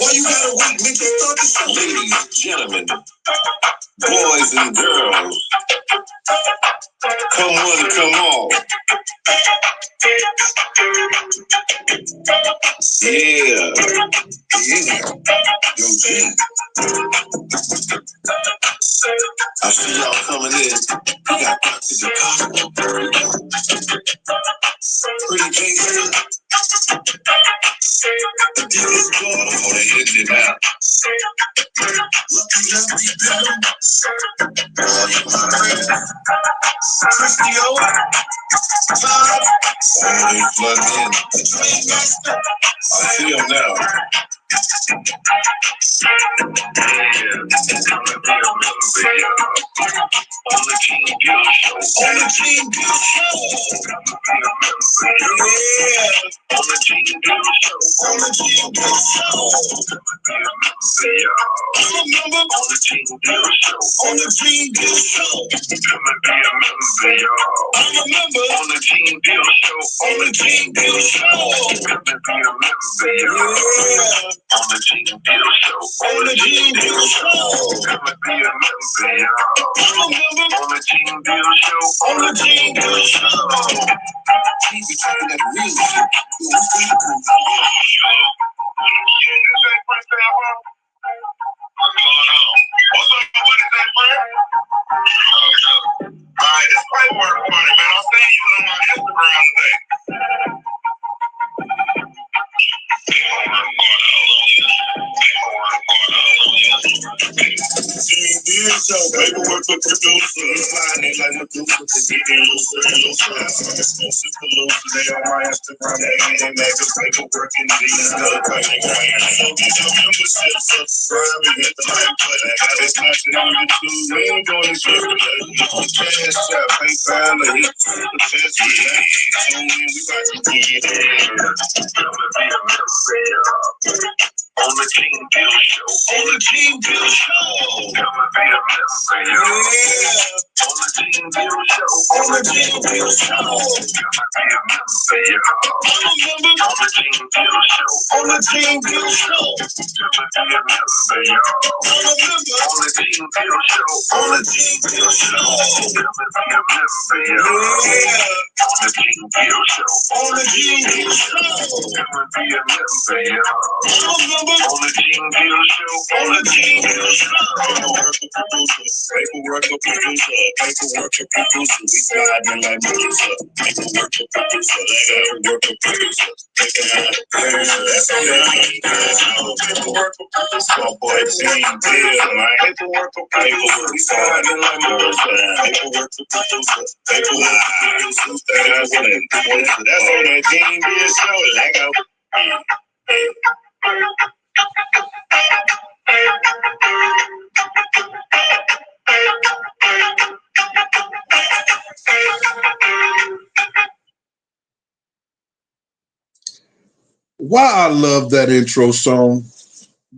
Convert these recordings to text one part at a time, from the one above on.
Why you gotta wait, make you start the show? Ladies, gentlemen, boys and girls, come one, come all. Yeah. Yo, G. I see y'all coming in. We got Dr. DeCosta. Pretty Jason. This going on, they hitting it now. Lucky Bill. Oh, you my Christy O. Todd. Oh, they flooding in. I see them now. On the Team Gill Show. On the Team Gill Show. Yeah. On the Team Gill Show. On the Team Gill Show. Remember? On the Team Gill Show. On the Team Gill Show. Come and be a member, y'all. I remember. On the Team Gill Show. On the Team Gill Show. Come and be a member, y'all. Yeah. On the Team Gill Show. On the Team Gill Show. Come and be a member, y'all. Remember? On the Team Gill Show. On the Team Gill Show. We talking that real shit. What's going on? What's up? What is that, friend? Alright, it's paperwork party, man. I'll send you on my Instagram today. Paperwork for producer, sliding like Medusa, getting looser and looser. Exclusive collusion, they on my Instagram, they make us paperwork and these other painting. So get your membership, subscribe and hit the like button. It's nothing on YouTube, we ain't going to share it. Cash out, PayPal, and hit the test. Tune in, we about to get it. On the Team Gill Show. On the Team Gill Show. Come and be a member, y'all. Yeah. On the Team Gill Show. On the Team Gill Show. Come and be a member, y'all. On the Team Gill Show. On the Team Gill Show. Come and be a member, y'all. On the Team Gill Show. On the Team Gill Show. Come and be a member, y'all. Yeah. On the Team Gill Show. On the Team Gill Show. Come and be a member, y'all. On the Team Gill Show. On the Team Gill Show. Paperwork a producer. Paperwork a producer. We sliding like Medusa. Paperwork a producer. Paperwork a producer. That's on that paperwork a producer. My boy Team Gill, man. Paperwork a producer. We sliding like Medusa. Paperwork a producer. Paperwork a producer. That's on that Team Gill Show. Lego. Why I love that intro song.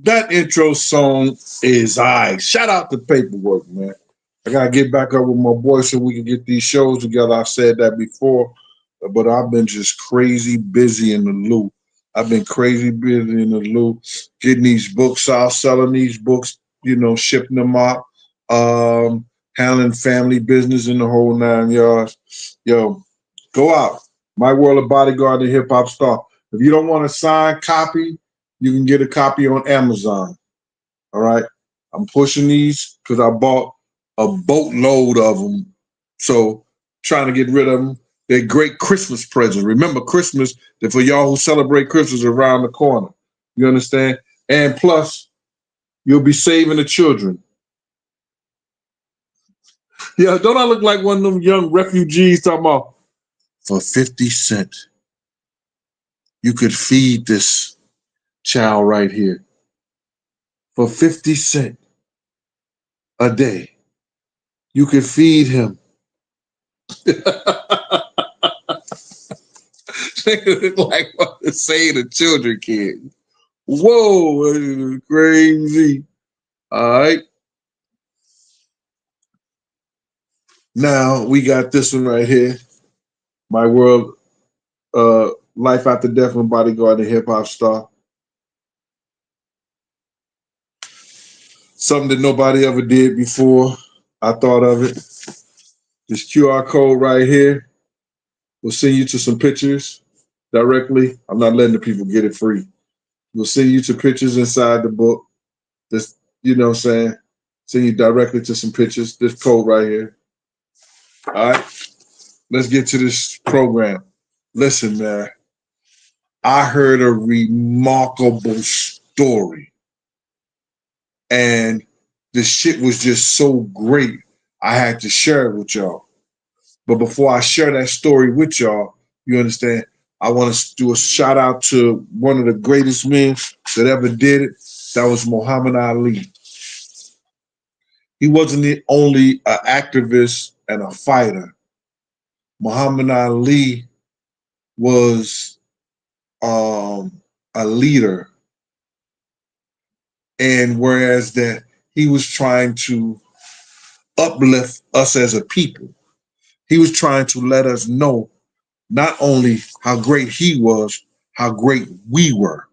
That intro song is shout out to Paperwork, man. I gotta get back up with my boy so we can get these shows together. I said that before, but I've been just crazy busy in the loop. I've been crazy busy in the loop, getting these books out, selling these books, shipping them out, handling family business in the whole 9 yards. Yo, go out. My World of Bodyguard and Hip Hop Star. If you don't want a signed copy, you can get a copy on Amazon. All right? I'm pushing these because I bought a boatload of them. So trying to get rid of them. They're great Christmas presents. Remember, Christmas, for y'all who celebrate Christmas around the corner. You understand? And plus, you'll be saving the children. Yeah, don't I look like one of them young refugees talking about, for 50 cents, you could feed this child right here. For 50 cents a day, you could feed him. Like what to say to children, kids. Whoa, crazy. All right. Now we got this one right here. My World, Life After Death and Bodyguard and Hip Hop Star. Something that nobody ever did before. I thought of it. This QR code right here will send you to some pictures directly. I'm not letting the people get it free. We'll send you to pictures inside the book. This, you know what I'm saying? Send you directly to some pictures. This code right here. All right. Let's get to this program. Listen, man. I heard a remarkable story. And the shit was just so great. I had to share it with y'all. But before I share that story with y'all, you understand, I want to do a shout out to one of the greatest men that ever did it. That was Muhammad Ali. He wasn't the only activist and a fighter. Muhammad Ali was a leader, and whereas that he was trying to uplift us as a people, he was trying to let us know not only how great he was, how great we were.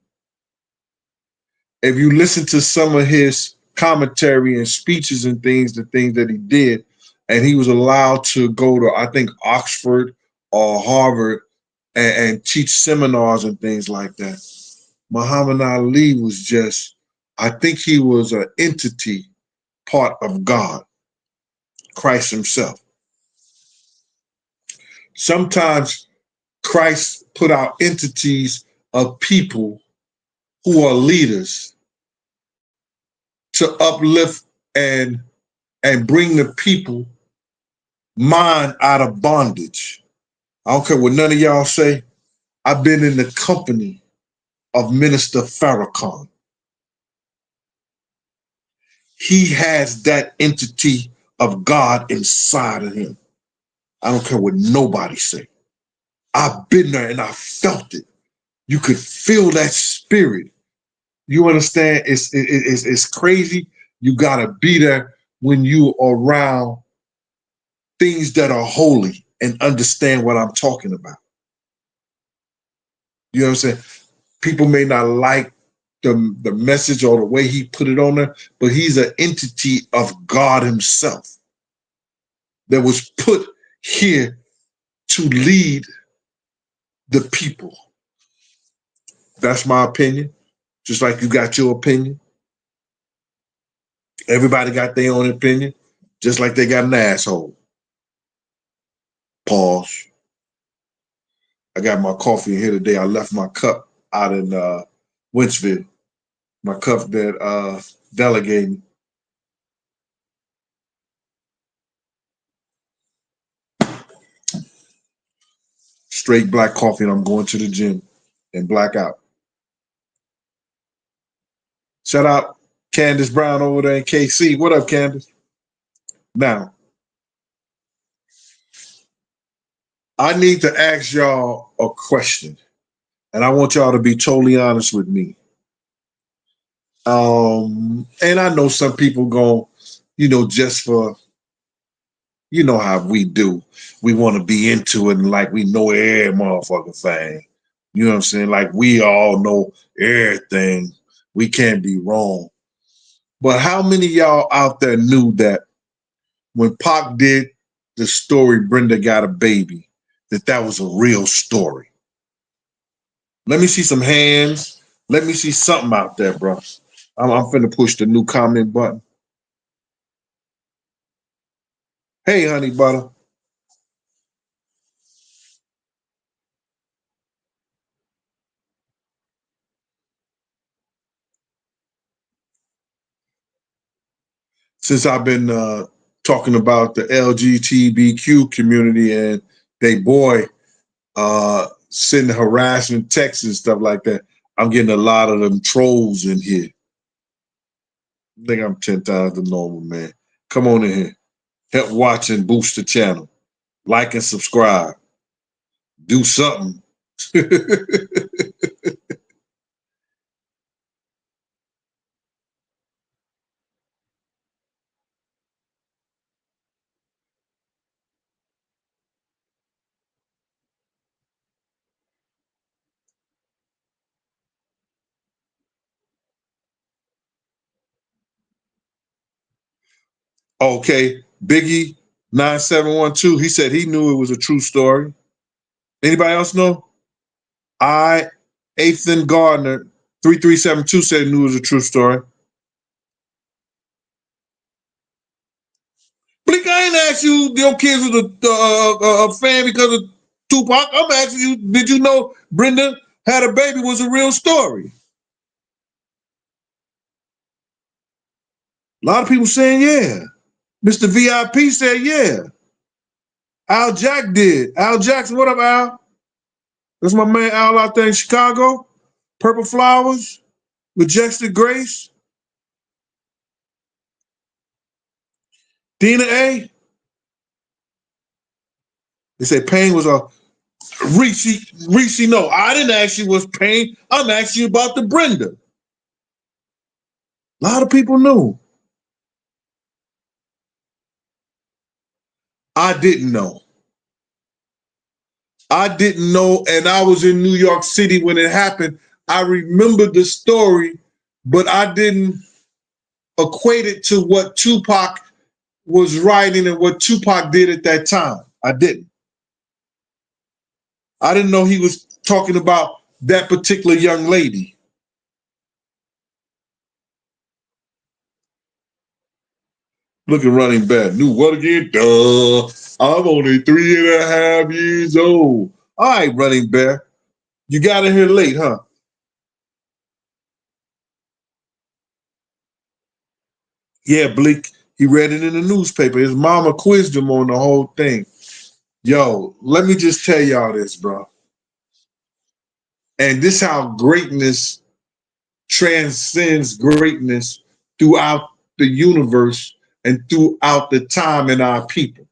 If you listen to some of his commentary and speeches and things, the things that he did, and he was allowed to go to, I think, Oxford or Harvard and teach seminars and things like that. Muhammad Ali was just, I think he was an entity, part of God, Christ himself. Sometimes Christ put out entities of people who are leaders to uplift and bring the people mind out of bondage. I don't care what none of y'all say. I've been in the company of Minister Farrakhan. He has that entity of God inside of him. I don't care what nobody say. I've been there and I felt it. You could feel that spirit. You understand? It's crazy. You gotta be there when you around things that are holy and understand what I'm talking about. You know what I'm saying? People may not like the message or the way he put it on there, but he's an entity of God himself that was put here to lead the people. That's my opinion. Just like you got your opinion. Everybody got their own opinion, just like they got an asshole. Pause. I got my coffee in here today. I left my cup out in Wentzville. My cup that Della gave me. Straight black coffee, and I'm going to the gym and black out. Shout out Candace Brown over there in KC. What up, Candace? Now, I need to ask y'all a question, and I want y'all to be totally honest with me. And I know some people go, just for, how we do. We want to be into it and like we know every motherfucking thing. You know what I'm saying? Like we all know everything. We can't be wrong. But how many of y'all out there knew that when Pac did the story Brenda Got a Baby, that was a real story? Let me see some hands. Let me see something out there, bro. I'm finna push the new comment button. Hey, honey butter. Since I've been talking about the LGBTQ community and they boy sending harassment texts and stuff like that, I'm getting a lot of them trolls in here. I think I'm 10 times the normal, man. Come on in here. Help watch and boost the channel. Like and subscribe. Do something. Okay, Biggie 9712. He said he knew it was a true story. Anybody else know? Ethan Gardner 3372 said he knew it was a true story. Blink, I ain't asked you your kids was a fan because of Tupac. I'm asking you, did you know Brenda Had a Baby was a real story? A lot of people saying yeah. Mr. VIP said yeah. Al Jack did. Al Jackson, what up, Al? That's my man Al out there in Chicago. Purple Flowers, Majestic Grace, Dina A. They say Pain was a Reese, no, I didn't ask you was Pain. I'm asking you about the Brenda. A lot of people knew. I didn't know. I didn't know, and I was in New York City when it happened. I remember the story, but I didn't equate it to what Tupac was writing and what Tupac did at that time. I didn't. I didn't know he was talking about that particular young lady. Look at Running Back. Knew what again? Duh. I'm only 3.5 years old. All right, Running Back. You got in here late, huh? Yeah, Bleak. He read it in the newspaper. His mama quizzed him on the whole thing. Yo, let me just tell y'all this, bro. And this how greatness transcends greatness throughout the universe and throughout the time in our people.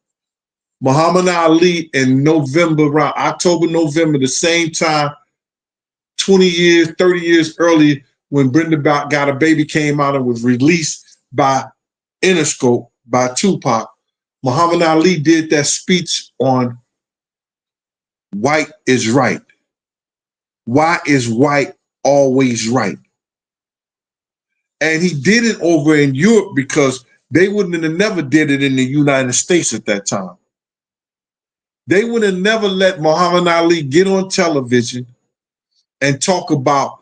Muhammad Ali in November, around October, November, the same time, 20 years, 30 years early, when Brenda Got a Baby came out and was released by Interscope, by Tupac, Muhammad Ali did that speech on white is right. Why is white always right? And he did it over in Europe because they wouldn't have never did it in the United States at that time. They would have never let Muhammad Ali get on television and talk about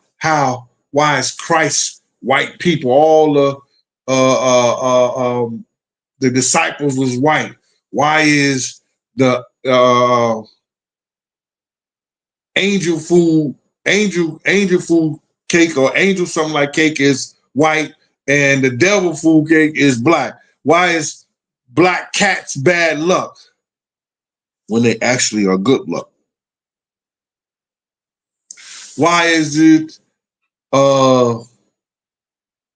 why is Christ white people, all the disciples was white. Why is the angel food cake or angel something like cake is white and the devil food cake is black? Why is black cats bad luck when they actually are good luck? Why is it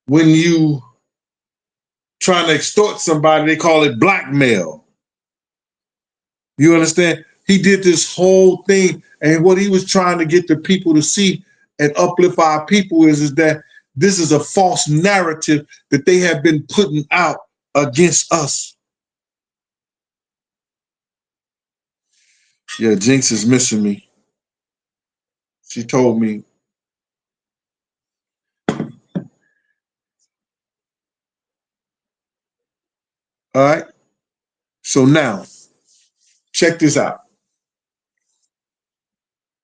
when you trying to extort somebody, they call it blackmail? You understand? He did this whole thing, and what he was trying to get the people to see and uplift our people is that this is a false narrative that they have been putting out against us. Yeah, Jinx is missing me. She told me. All right. So now, check this out.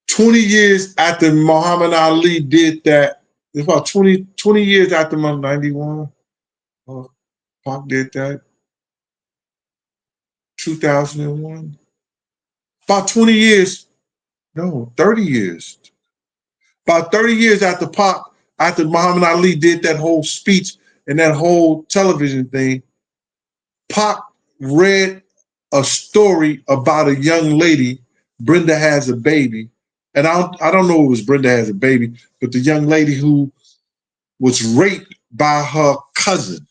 20 years after Muhammad Ali did that, it's about 20 years after my 91, Pac did that, 2001. About 20 years, no, 30 years. About 30 years after Muhammad Ali did that whole speech and that whole television thing, Pac read a story about a young lady, Brenda Has a Baby. And I don't know if it was Brenda Has a Baby, but the young lady who was raped by her cousin,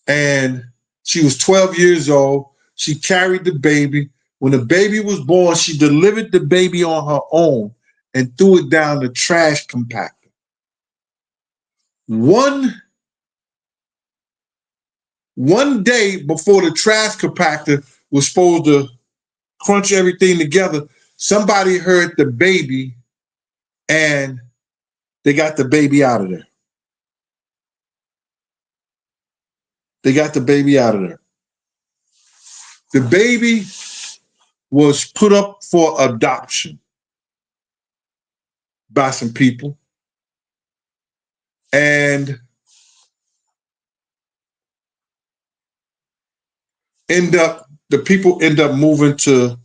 and she was 12 years old. She carried the baby. When the baby was born, she delivered the baby on her own and threw it down the trash compactor. One day before the trash compactor was supposed to crunch everything together, somebody heard the baby and They got the baby out of there. They got the baby out of there. The baby was put up for adoption by some people. And the people end up moving to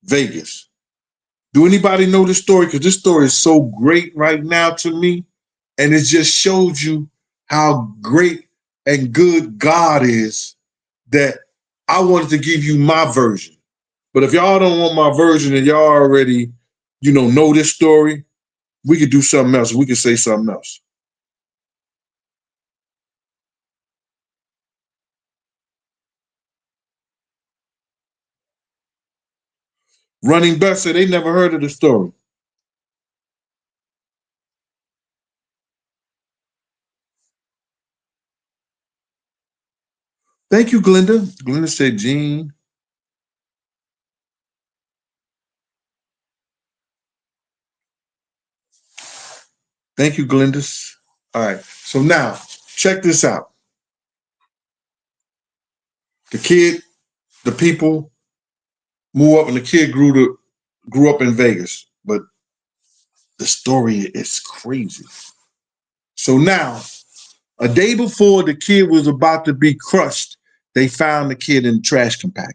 Vegas. Do anybody know this story? Because this story is so great right now to me. And it just shows you how great and good God is that I wanted to give you my version. But if y'all don't want my version and y'all already, know this story, we could do something else. We could say something else. Running Back said they never heard of the story. Thank you, Glenda. Glenda said, Gene. Thank you, Glenda. All right. So now, check this out. The people move up, and the kid grew up in Vegas. But the story is crazy. So now, a day before the kid was about to be crushed, they found the kid in the trash compactor.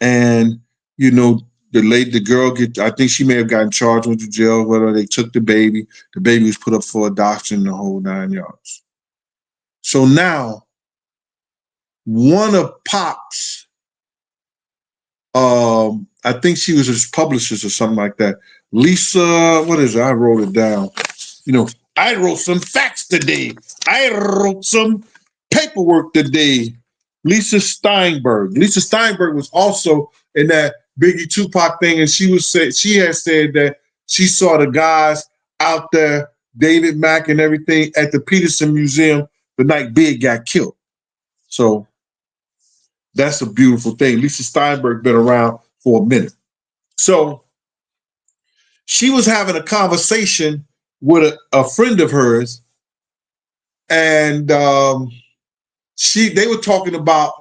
And, the girl I think she may have gotten charged with the jail, whether they took the baby. The baby was put up for adoption, the whole 9 yards. So now, one of Pac's, I think she was his publicist or something like that. Lisa, what is it? I wrote it down. I wrote some facts today. I wrote some paperwork today. Lisa Steinberg. Lisa Steinberg was also in that Biggie Tupac thing, and she had said that she saw the guys out there, David Mack and everything, at the Peterson Museum the night Big got killed. So that's a beautiful thing. Lisa Steinberg been around for a minute. So she was having a conversation with a friend of hers, and they were talking about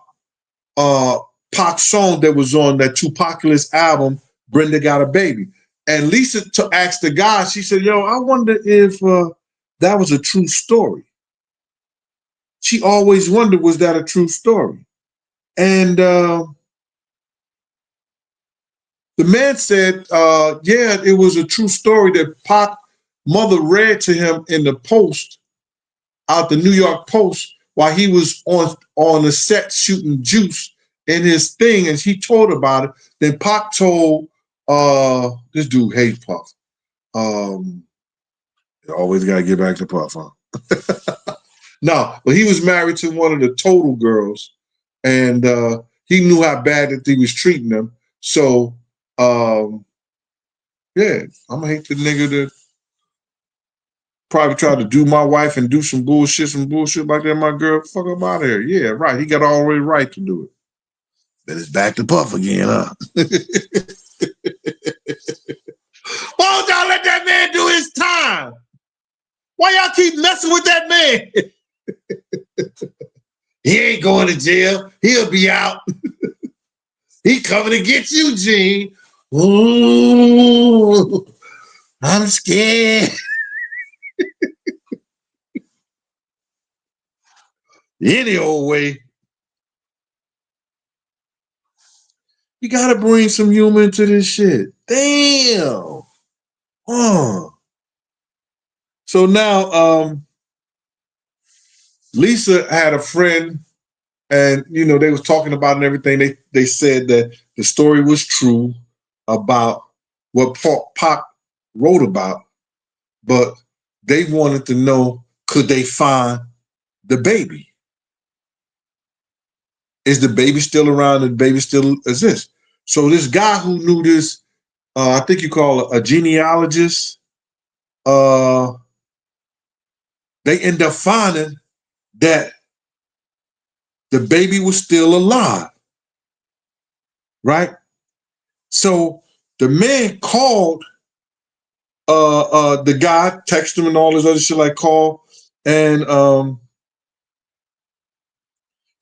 Pac's song that was on that Tupac's album, Brenda Got a Baby. And Lisa asked the guy, she said, yo, I wonder if that was a true story. She always wondered, was that a true story? And the man said, yeah, it was a true story that Pac's mother read to him in the Post, out the New York Post, while he was on the set shooting Juice in his thing, and he told about it. Then Pac told this dude hates Puff. Always gotta get back to Puff, huh? No, but he was married to one of the Total girls, and he knew how bad that he was treating them. So yeah, I'm gonna hate the nigga that probably tried to do my wife and do some bullshit like that. My girl, fuck him out of here. Yeah, right. He got all the right to do it. Then it's back to Puff again, huh? Why don't y'all let that man do his time? Why y'all keep messing with that man? He ain't going to jail. He'll be out. He coming to get you, Gene. Ooh, I'm scared. Any old way. You gotta bring some humor into this shit. Damn. So now Lisa had a friend, and they was talking about and everything. They said that the story was true about what Pac wrote about, but they wanted to know, could they find the baby? Is the baby still around? The baby still exists? So this guy who knew this, I think you call it a genealogist, they end up finding that the baby was still alive, right? So the man called the guy texted him and all this other shit like call, and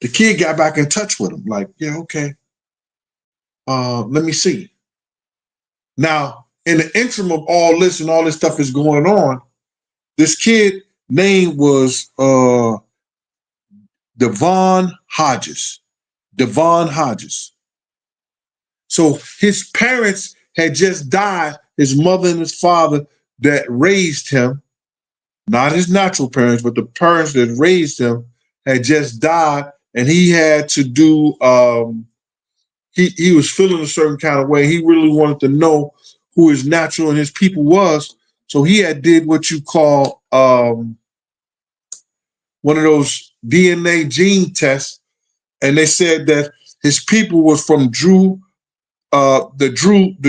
the kid got back in touch with him. Like, yeah, okay. Let me see. Now, in the interim of all this and all this stuff is going on, this kid name was Devon Hodges. Devon Hodges. So his parents had just died, his mother and his father that raised him, not his natural parents, but the parents that raised him had just died, and he had to do he was feeling a certain kind of way. He really wanted to know who his natural and his people was. So he had did what you call one of those DNA gene tests, and they said that his people was from the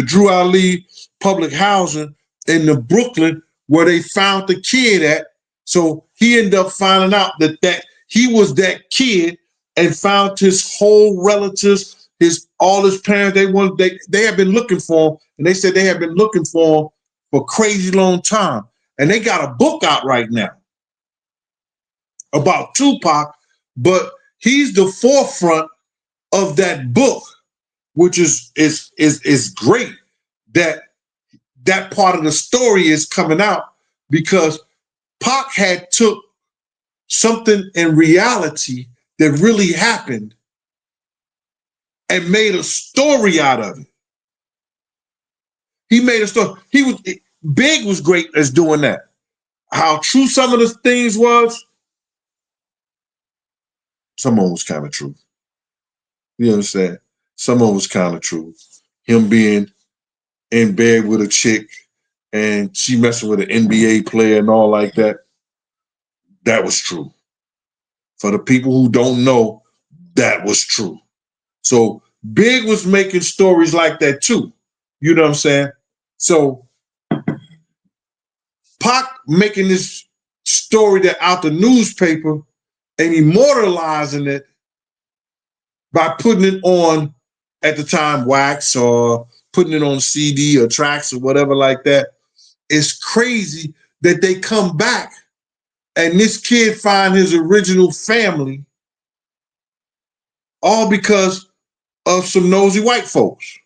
Drew Ali public housing in the Brooklyn where they found the kid at. So he ended up finding out that he was that kid and found his whole relatives, all his parents. They had been looking for him, and they said they had been looking for him for a crazy long time. And they got a book out right now about Tupac, but he's the forefront of that book, which is great that part of the story is coming out because Pac had took something in reality that really happened and made a story out of it. He made a story. Big was great as doing that. How true some of the things was, some of them was kind of true. You understand? Some of them was kind of true. Him being in bed with a chick and she messing with an NBA player and all like that. That was true. For the people who don't know, that was true. So Big was making stories like that too. You know what I'm saying? So Pac making this story that out the newspaper and immortalizing it by putting it on at the time wax or putting it on CD or tracks or whatever like that. It's crazy that they come back and this kid find his original family all because of some nosy white folks.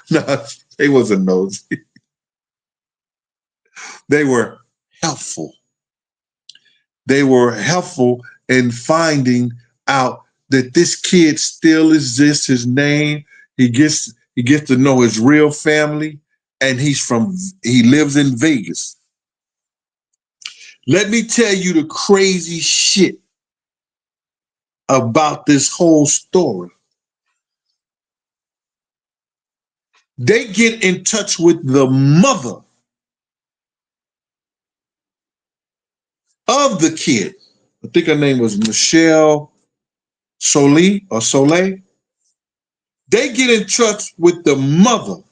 No, they wasn't nosy. They were helpful. They were helpful in finding out that this kid still exists, his name, he gets to know his real family, and he lives in Vegas. Let me tell you the crazy shit about this whole story. They get in touch with the mother of the kid. I think her name was Michelle Soleil. They get in touch with the mother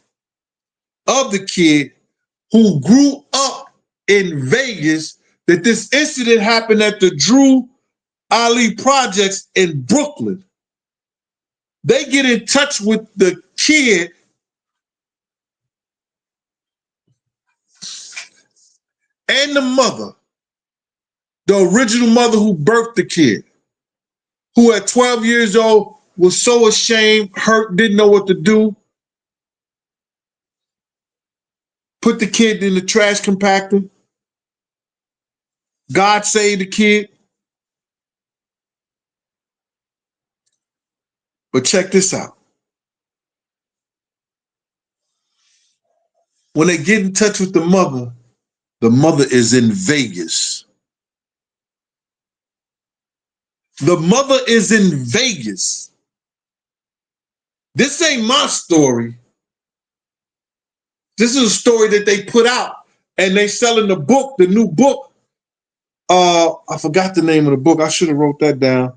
of the kid who grew up in Vegas, that this incident happened at the Drew Ali Projects in Brooklyn. They get in touch with the kid and the mother, the original mother who birthed the kid, who at 12 years old was so ashamed, hurt, didn't know what to do, put the kid in the trash compactor. God saved the kid. But check this out. When they get in touch with the mother is in Vegas. The mother is in Vegas. This ain't my story. This is a story that they put out and they selling the book, the new book. I forgot the name of the book. I should have wrote that down.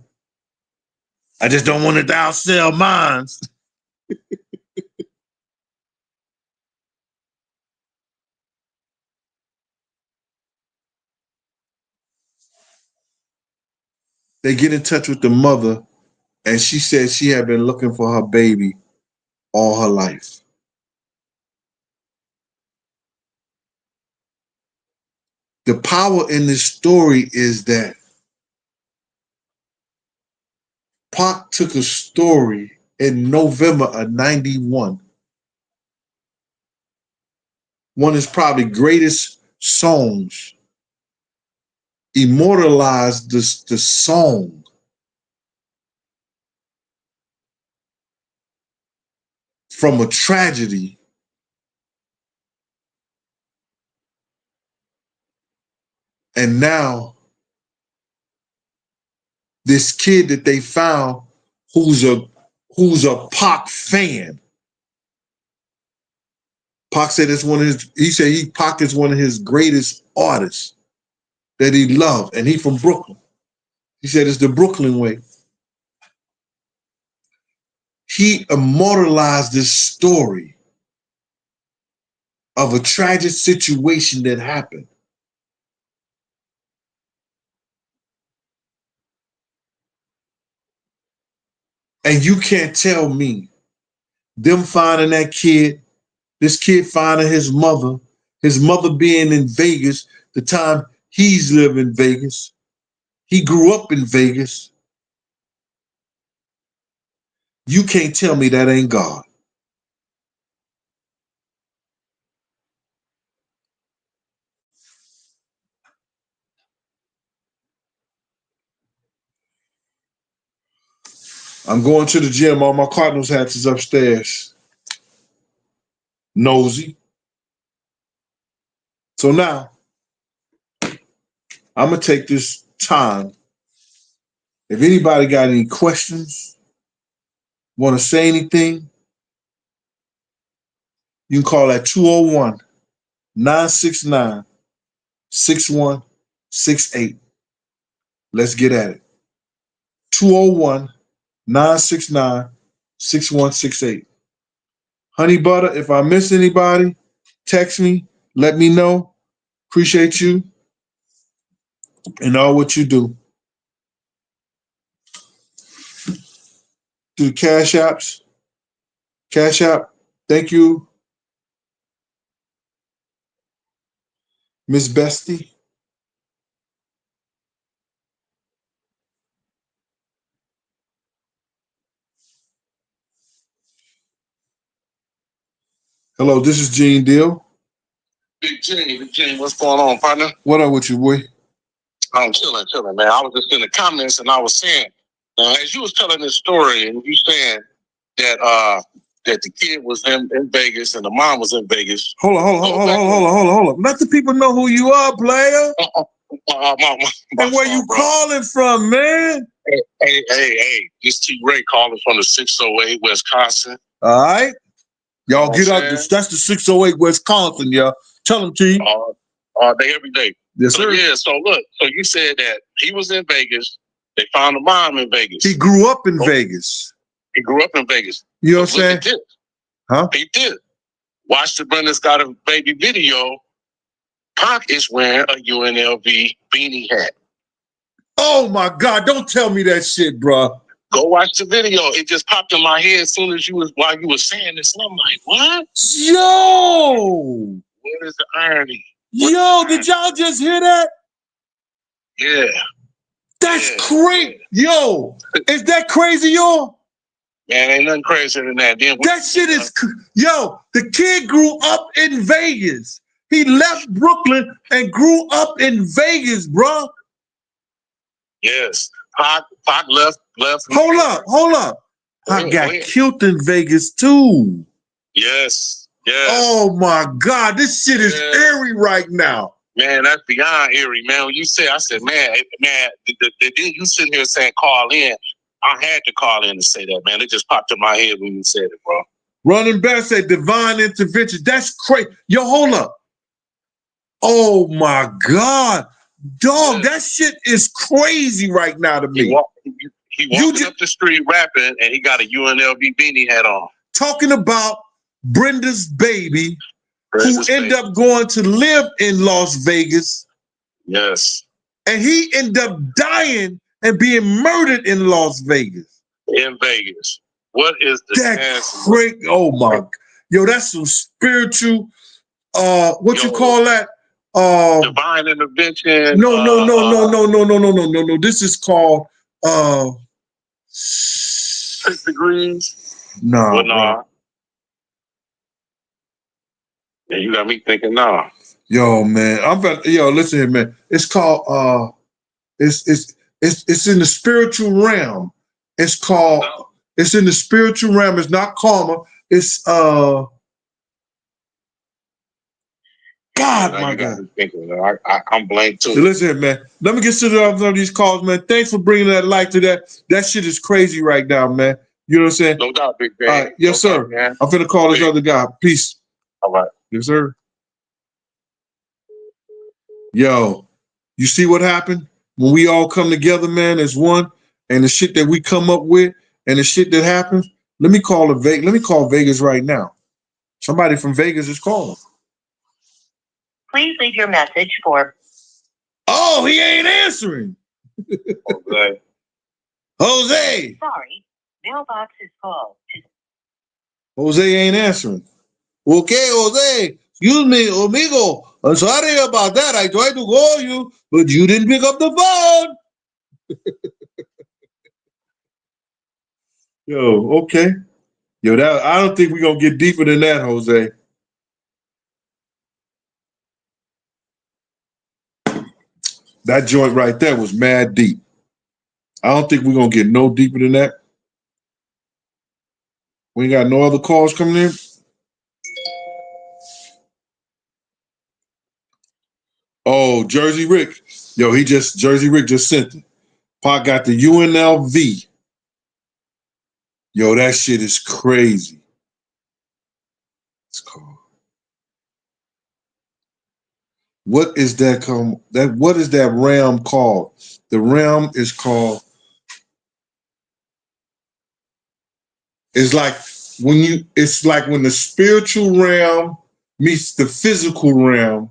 I just don't want it to outsell mine. They get in touch with the mother and she said she had been looking for her baby all her life. The power in this story is that Pac took a story in November of 91, one of his probably greatest songs, immortalized the song from a tragedy and now this kid that they found who's a Pac fan. Pac said it's one of his, he said Pac is one of his greatest artists that he loved, and he from Brooklyn. He said it's the Brooklyn way. He immortalized this story of a tragic situation that happened. And you can't tell me them finding that kid, this kid finding his mother being in Vegas, the time he's lived in Vegas. He grew up in Vegas. You can't tell me that ain't God. I'm going to the gym. All my Cardinals hats is upstairs. Nosy. So now, I'm going to take this time. If anybody got any questions, want to say anything, you can call at 201-969-6168. Let's get at it. 201-969-6168. Honey Butter, if I miss anybody, text me, let me know. Appreciate you and all what you do. Do the Cash Apps. Cash App, thank you, Miss Bestie. Hello, this is Gene Deal. Big Gene, what's going on, partner? What up with you, boy? I'm chilling, man. I was just in the comments and I was saying, as you was telling this story and you saying that that the kid was in Vegas and the mom was in Vegas. Hold on. Let the people know who you are, player. And where you calling from, man? Hey. This T-Ray calling from the 608 Wisconsin. All right. Y'all get out. That's the 608 Wisconsin, y'all. Tell them, T. All day, every day. Yes, sir. Yeah, so look. So you said that he was in Vegas. They found the mom in Vegas. He grew up in Vegas. He grew up in Vegas. You know what I'm saying? Huh? He did. Watch the Brenda's Got a Baby video. Pac is wearing a UNLV beanie hat. Oh, my God. Don't tell me that shit, bro. Go watch the video. It just popped in my head as soon as while you were saying this. And I'm like, what? Yo! What is the irony? Did y'all just hear that? Yeah. That's crazy. Yo, is that crazy, y'all? Man, ain't nothing crazier than that. That shit is, yo, the kid grew up in Vegas. He left Brooklyn and grew up in Vegas, bro. Yes. Pac left. Hold up. Pac got killed in Vegas too. Yes. Oh my God, this shit is eerie right now. Man, that's beyond eerie, man. When you said, I said, man, you sitting here saying call in. I had to call in and say that, man. It just popped in my head when you said it, bro. Running back said divine intervention. That's crazy. Yo, hold up. Oh my God. Dog, that shit is crazy right now to me. He walking up the street rapping and he got a UNLV beanie hat on. Talking about Brenda's baby, who ended up going to live in Las Vegas. Yes. And he ended up dying and being murdered in Las Vegas. In Vegas. What is the chance? Oh my, yo, that's some spiritual, what you call that? Divine intervention. No. This is called 6 degrees. No. Well, nah. Yeah, you got me thinking nah. Yo, man. Listen here, man. It's called it's in the spiritual realm. It's called it's in the spiritual realm. It's not karma. It's God, my God. I'm blank too. Listen, man. Let me get to the other of these calls, man. Thanks for bringing that light to that. That shit is crazy right now, man. You know what I'm saying? No doubt, big man. All right. Yes, No sir. doubt, man. I'm finna call this other guy. Peace. All right. Yes, sir. Yo, you see what happened? When we all come together, man, as one, and the shit that we come up with and the shit that happens, let me call Vegas right now. Somebody from Vegas is calling. Please leave your message for. Oh, he ain't answering. Okay. Jose. Sorry, mailbox is full. Jose ain't answering. Okay, Jose. Excuse me, amigo. I'm sorry about that. I tried to call you, but you didn't pick up the phone. Yo, okay. Yo, that I don't think we're gonna get deeper than that, Jose. That joint right there was mad deep. I don't think we're gonna get no deeper than that. We ain't got no other calls coming in. Oh, Jersey Rick. Yo, Jersey Rick just sent it. Pac got the UNLV. Yo, that shit is crazy. It's called. What is that called? What is that realm called? The realm is called. It's like when the spiritual realm meets the physical realm.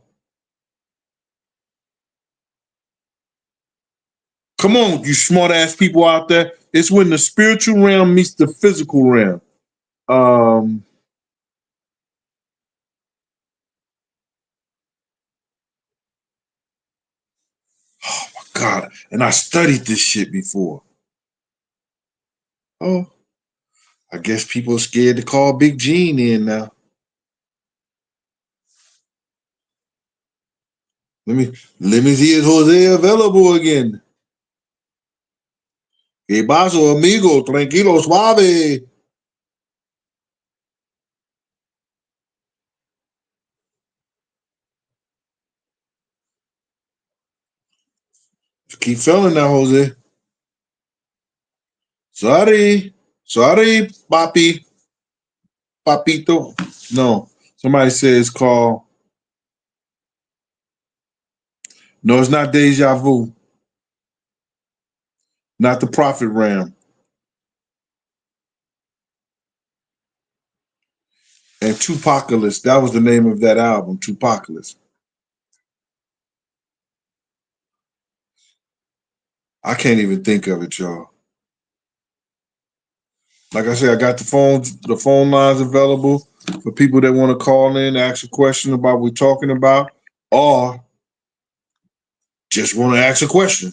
Come on, you smart ass people out there. It's when the spiritual realm meets the physical realm. Oh my God. And I studied this shit before. Oh, I guess people are scared to call Big Gene in now. Let me see, is Jose available again? ¿Qué paso, amigo? Tranquilo, suave. Just keep feeling that, Jose. Sorry, papi. Papito. No, somebody says call. No, it's not Deja Vu. Not the Prophet Ram. And Tupacalypse. That was the name of that album, Tupacalypse. I can't even think of it, y'all. Like I said, I got the phone lines available for people that want to call in, ask a question about what we're talking about, or just want to ask a question.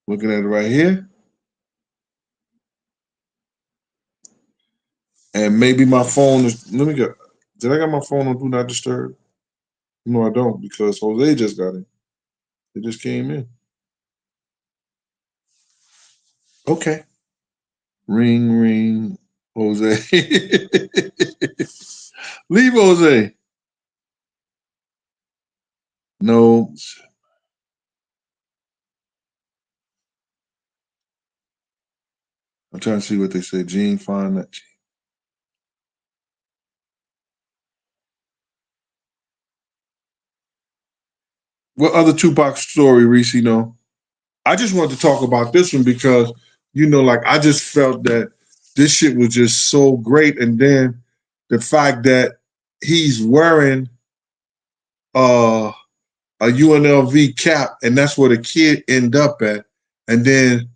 Looking at it right here. And maybe my phone is, did I got my phone on Do Not Disturb? No, I don't, because Jose just got it. It just came in. Okay. Ring, ring, Jose. Leave Jose. No. I'm trying to see what they say. Gene, find that. What other Tupac story, Reese, you know? I just wanted to talk about this one because, like I just felt that this shit was just so great. And then the fact that he's wearing a UNLV cap and that's where the kid end up at. And then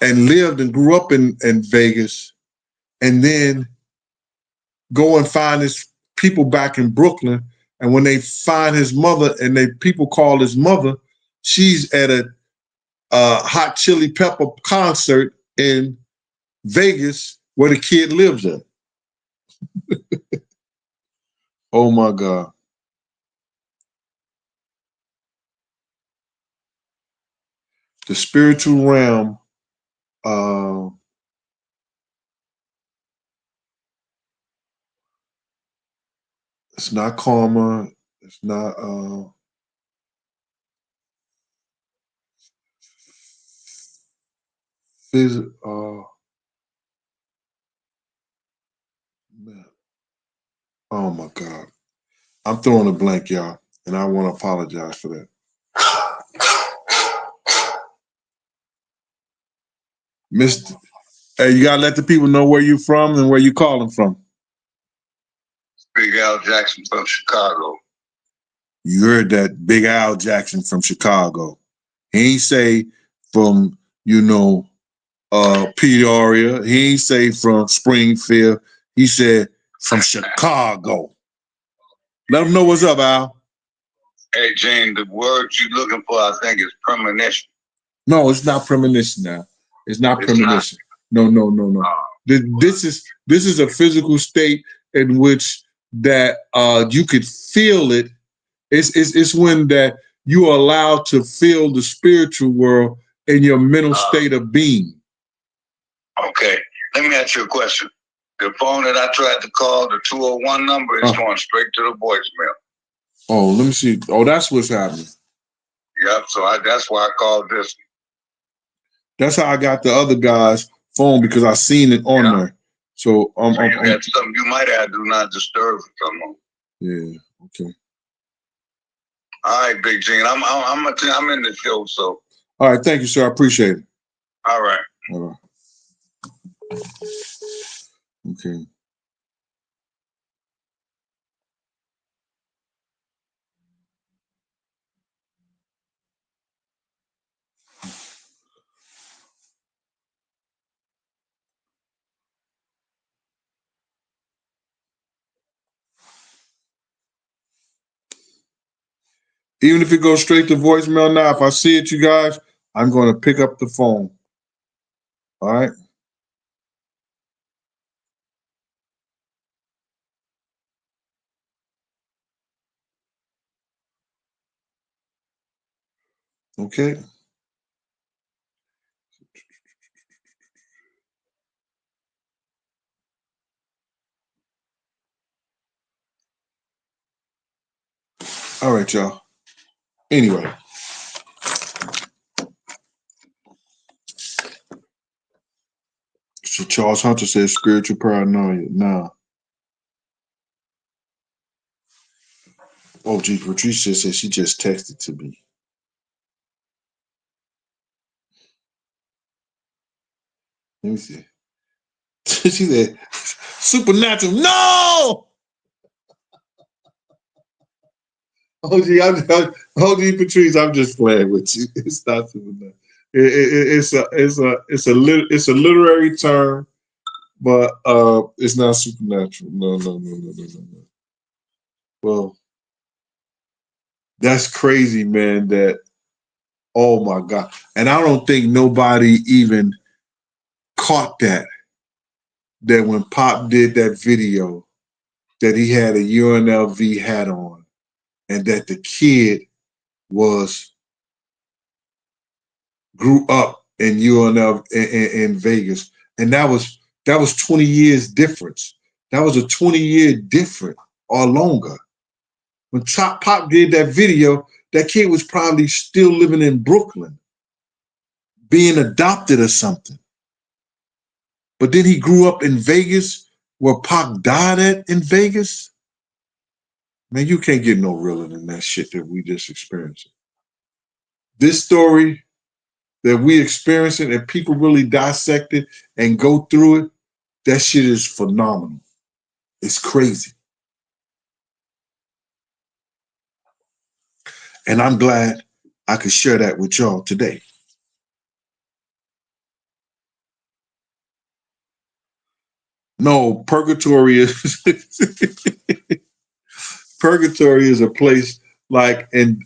and lived and grew up in Vegas. And then go and find his people back in Brooklyn. And when they find his mother and people call his mother, she's at a Hot Chili Pepper concert in Vegas where the kid lives at. Oh my God. The spiritual realm, it's not karma, it's not man. Oh my God. I'm throwing a blank, y'all, and I want to apologize for that. Mr. Hey, you gotta let the people know where you from and where you calling from. Big Al Jackson from Chicago. You heard that, Big Al Jackson from Chicago. He ain't say from, Peoria. He ain't say from Springfield. He said from Chicago. Let them know what's up, Al. Hey, Gene, the word you're looking for, I think, is premonition. No, it's not premonition now. It's not premonition. No. This is a physical state in which that you could feel it. It's when that you are allowed to feel the spiritual world in your mental state of being. Okay. Let me ask you a question. The phone that I tried to call, the 201 number, is going straight to the voicemail. Oh, let me see. Oh, that's what's happening. Yep. So that's why I called this. That's how I got the other guy's phone because I seen it on there. So you got something you might have do not disturb for someone. Yeah. Okay. All right, Big Gene. I'm in the show, so. All right. Thank you, sir. I appreciate it. All right. All right. Okay. Even if it goes straight to voicemail now, if I see it, you guys, I'm going to pick up the phone. All right. Okay. All right, y'all. Anyway. So Charles Hunter says spiritual paranoia. Nah. Oh, gee, Patricia said she just texted to me. Let me see. She said, supernatural. No! OG Patrice, I'm just playing with you. It's not supernatural. It's a literary term, but it's not supernatural. No. Well, that's crazy, man. Oh my God. And I don't think nobody even caught that when Pop did that video, that he had a UNLV hat on and that the kid grew up in UNLV in Vegas. And that was 20 years difference. That was a 20-year difference or longer. When Pop did that video, that kid was probably still living in Brooklyn, being adopted or something. But then he grew up in Vegas where Pac died at in Vegas. Man, you can't get no realer than that shit that we just experienced. This story that we experiencing and people really dissect it and go through it, that shit is phenomenal. It's crazy. And I'm glad I could share that with y'all today. No, purgatory is purgatory is a place like in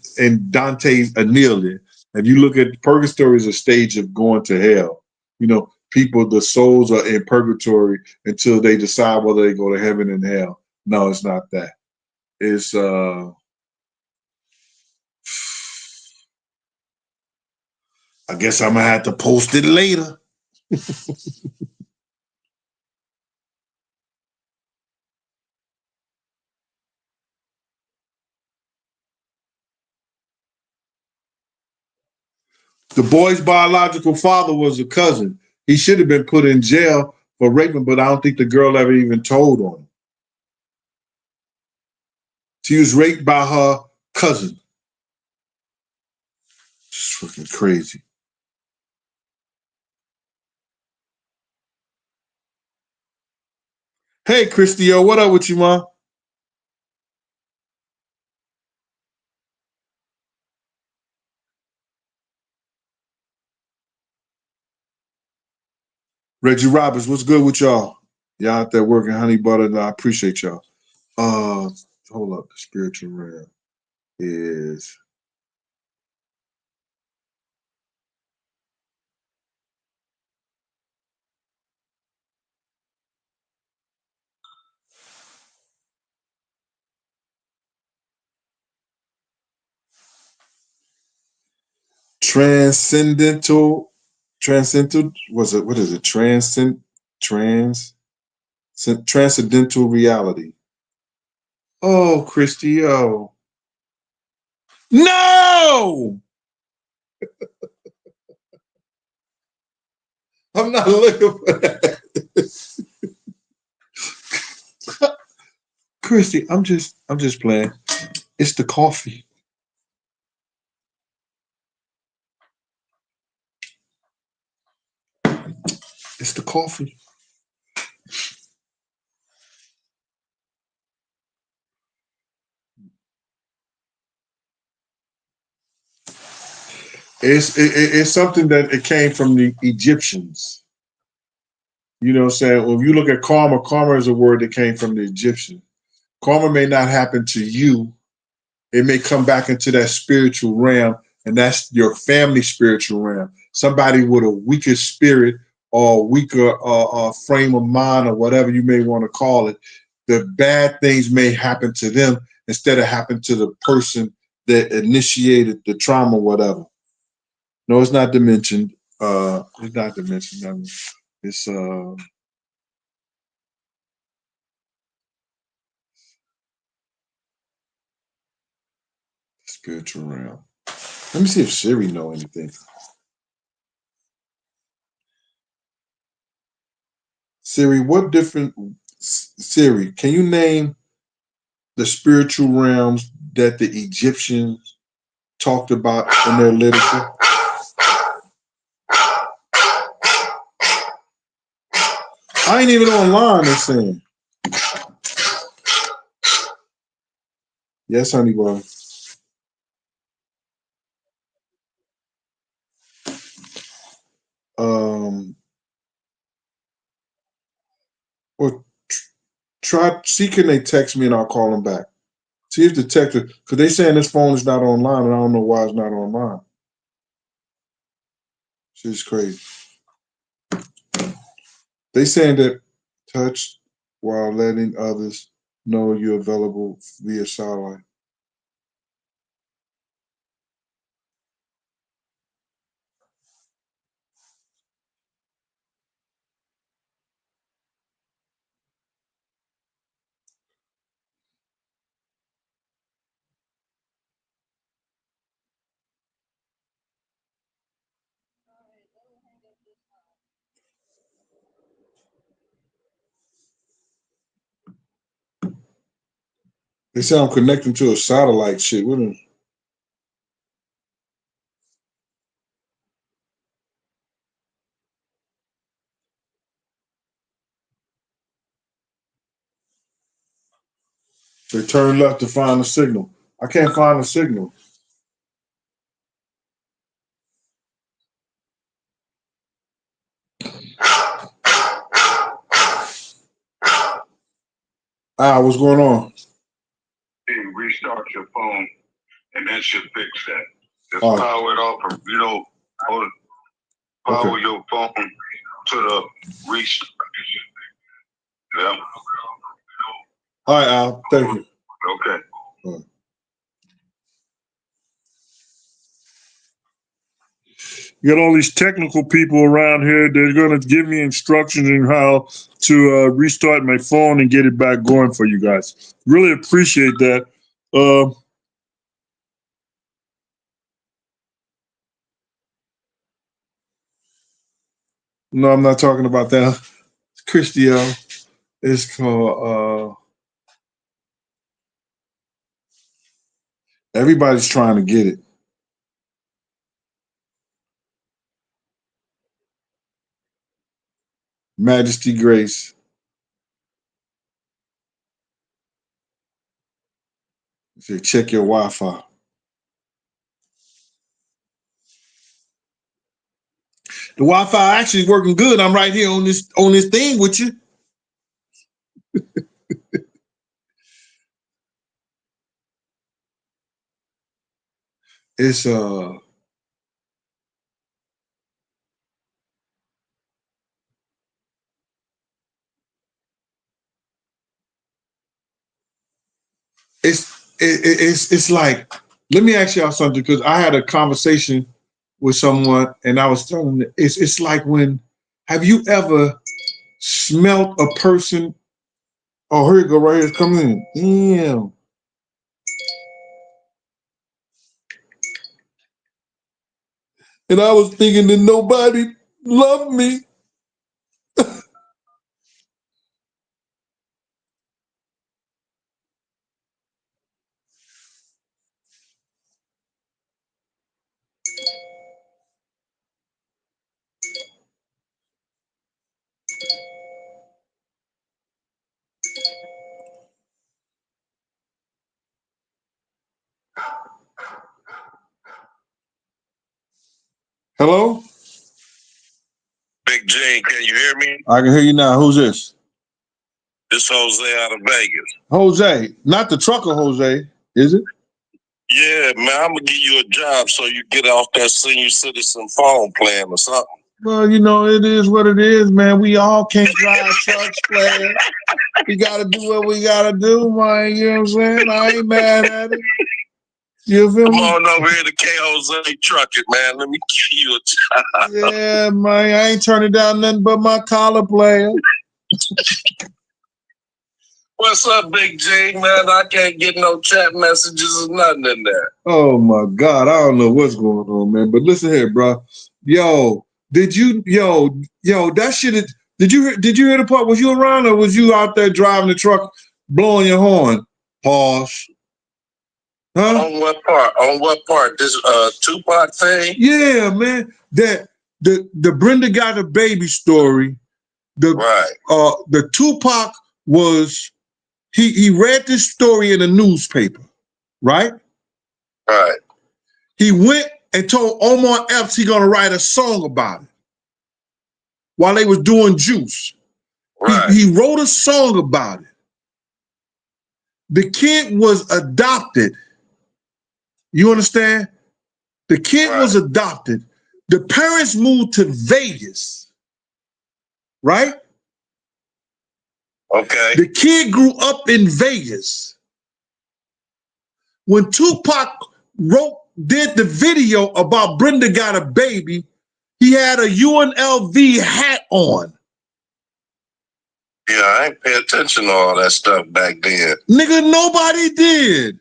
Dante's Aeneid. If you look at purgatory is a stage of going to hell. You know, people, the souls are in purgatory until they decide whether they go to heaven and hell. No, it's not that. It's I guess I'm gonna have to post it later. The boy's biological father was a cousin. He should have been put in jail for raping, but I don't think the girl ever even told on him. She was raped by her cousin. It's fucking crazy. Hey, Christio, what up with you, man? Reggie Roberts, what's good with y'all? Y'all out there working honey butter. I appreciate y'all. Uh, Hold up. The spiritual realm is transcendental. Transcendental was it? What is it? Transcendental reality. Oh, Christio. No, I'm not looking for that. Christy, I'm just playing. It's the coffee. It's the coffee. It's something that it came from the Egyptians. You know what I'm saying? When you look at karma, karma is a word that came from the Egyptians. Karma may not happen to you. It may come back into that spiritual realm, and that's your family spiritual realm. Somebody with a weaker spirit or weaker frame of mind or whatever you may want to call it, the bad things may happen to them instead of happen to the person that initiated the trauma, whatever. No, it's not dimensioned. It's not dimensioned. I mean, it's spiritual realm. Let me see if Siri know anything. Siri, what different Siri? Can you name the spiritual realms that the Egyptians talked about in their literature? I ain't even online. They're saying yes, honey bun. Um, or try. See, can they text me and I'll call them back. See if the text, because they saying this phone is not online and I don't know why it's not online. Shit's crazy. They saying that touch while letting others know you're available via satellite. They say I'm connecting to a satellite shit. What is they turn left to find the signal. I can't find the signal. What's going on? You restart your phone, and that should fix that. Just All right. power it off, power your phone to the restart. Yeah. All right, Al. Thank you. Okay. You got all these technical people around here. They're going to give me instructions on how to restart my phone and get it back going for you guys. Really appreciate that. No, I'm not talking about that. It's Christiel. It's called everybody's trying to get it. Majesty Grace. Say check your Wi-Fi. The Wi-Fi actually is working good. I'm right here on this thing with you. It's it's like, let me ask y'all something, because I had a conversation with someone and I was telling them it's like when, have you ever smelt a person? Oh, here you go, right here, come in. Damn. And I was thinking that nobody loved me. Hello? Big J, can you hear me? I can hear you now. Who's this? This Jose out of Vegas. Jose. Not the trucker Jose, is it? Yeah, man, I'm gonna give you a job so you get off that senior citizen phone plan or something. Well, you know, it is what it is, man. We all can't drive trucks, player. We gotta do what we gotta do, man. You know what I'm saying? I ain't mad at it. You feel Come me? on over here to K Jose Truck It, man. Let me give you a job. Yeah, man. I ain't turning down nothing but my collar, player. What's up, Big J, man? I can't get no chat messages or nothing in there. Oh my God, I don't know what's going on, man. But listen here, bro. Yo, that shit is, did you hear the part? Was you around or was you out there driving the truck blowing your horn? Pause. Huh? On what part? On what part? This Tupac thing? Yeah, man. That the Brenda got a baby story. Right. The Tupac was he read this story in a newspaper, right? Right. He went and told Omar Epps he gonna write a song about it while they was doing Juice. Right. He wrote a song about it. The kid was adopted. You understand? The kid was adopted. The parents moved to Vegas, right? Okay. The kid grew up in Vegas. When Tupac did the video about Brenda Got a Baby, he had a UNLV hat on. Yeah, I ain't pay attention to all that stuff back then. Nigga, nobody did.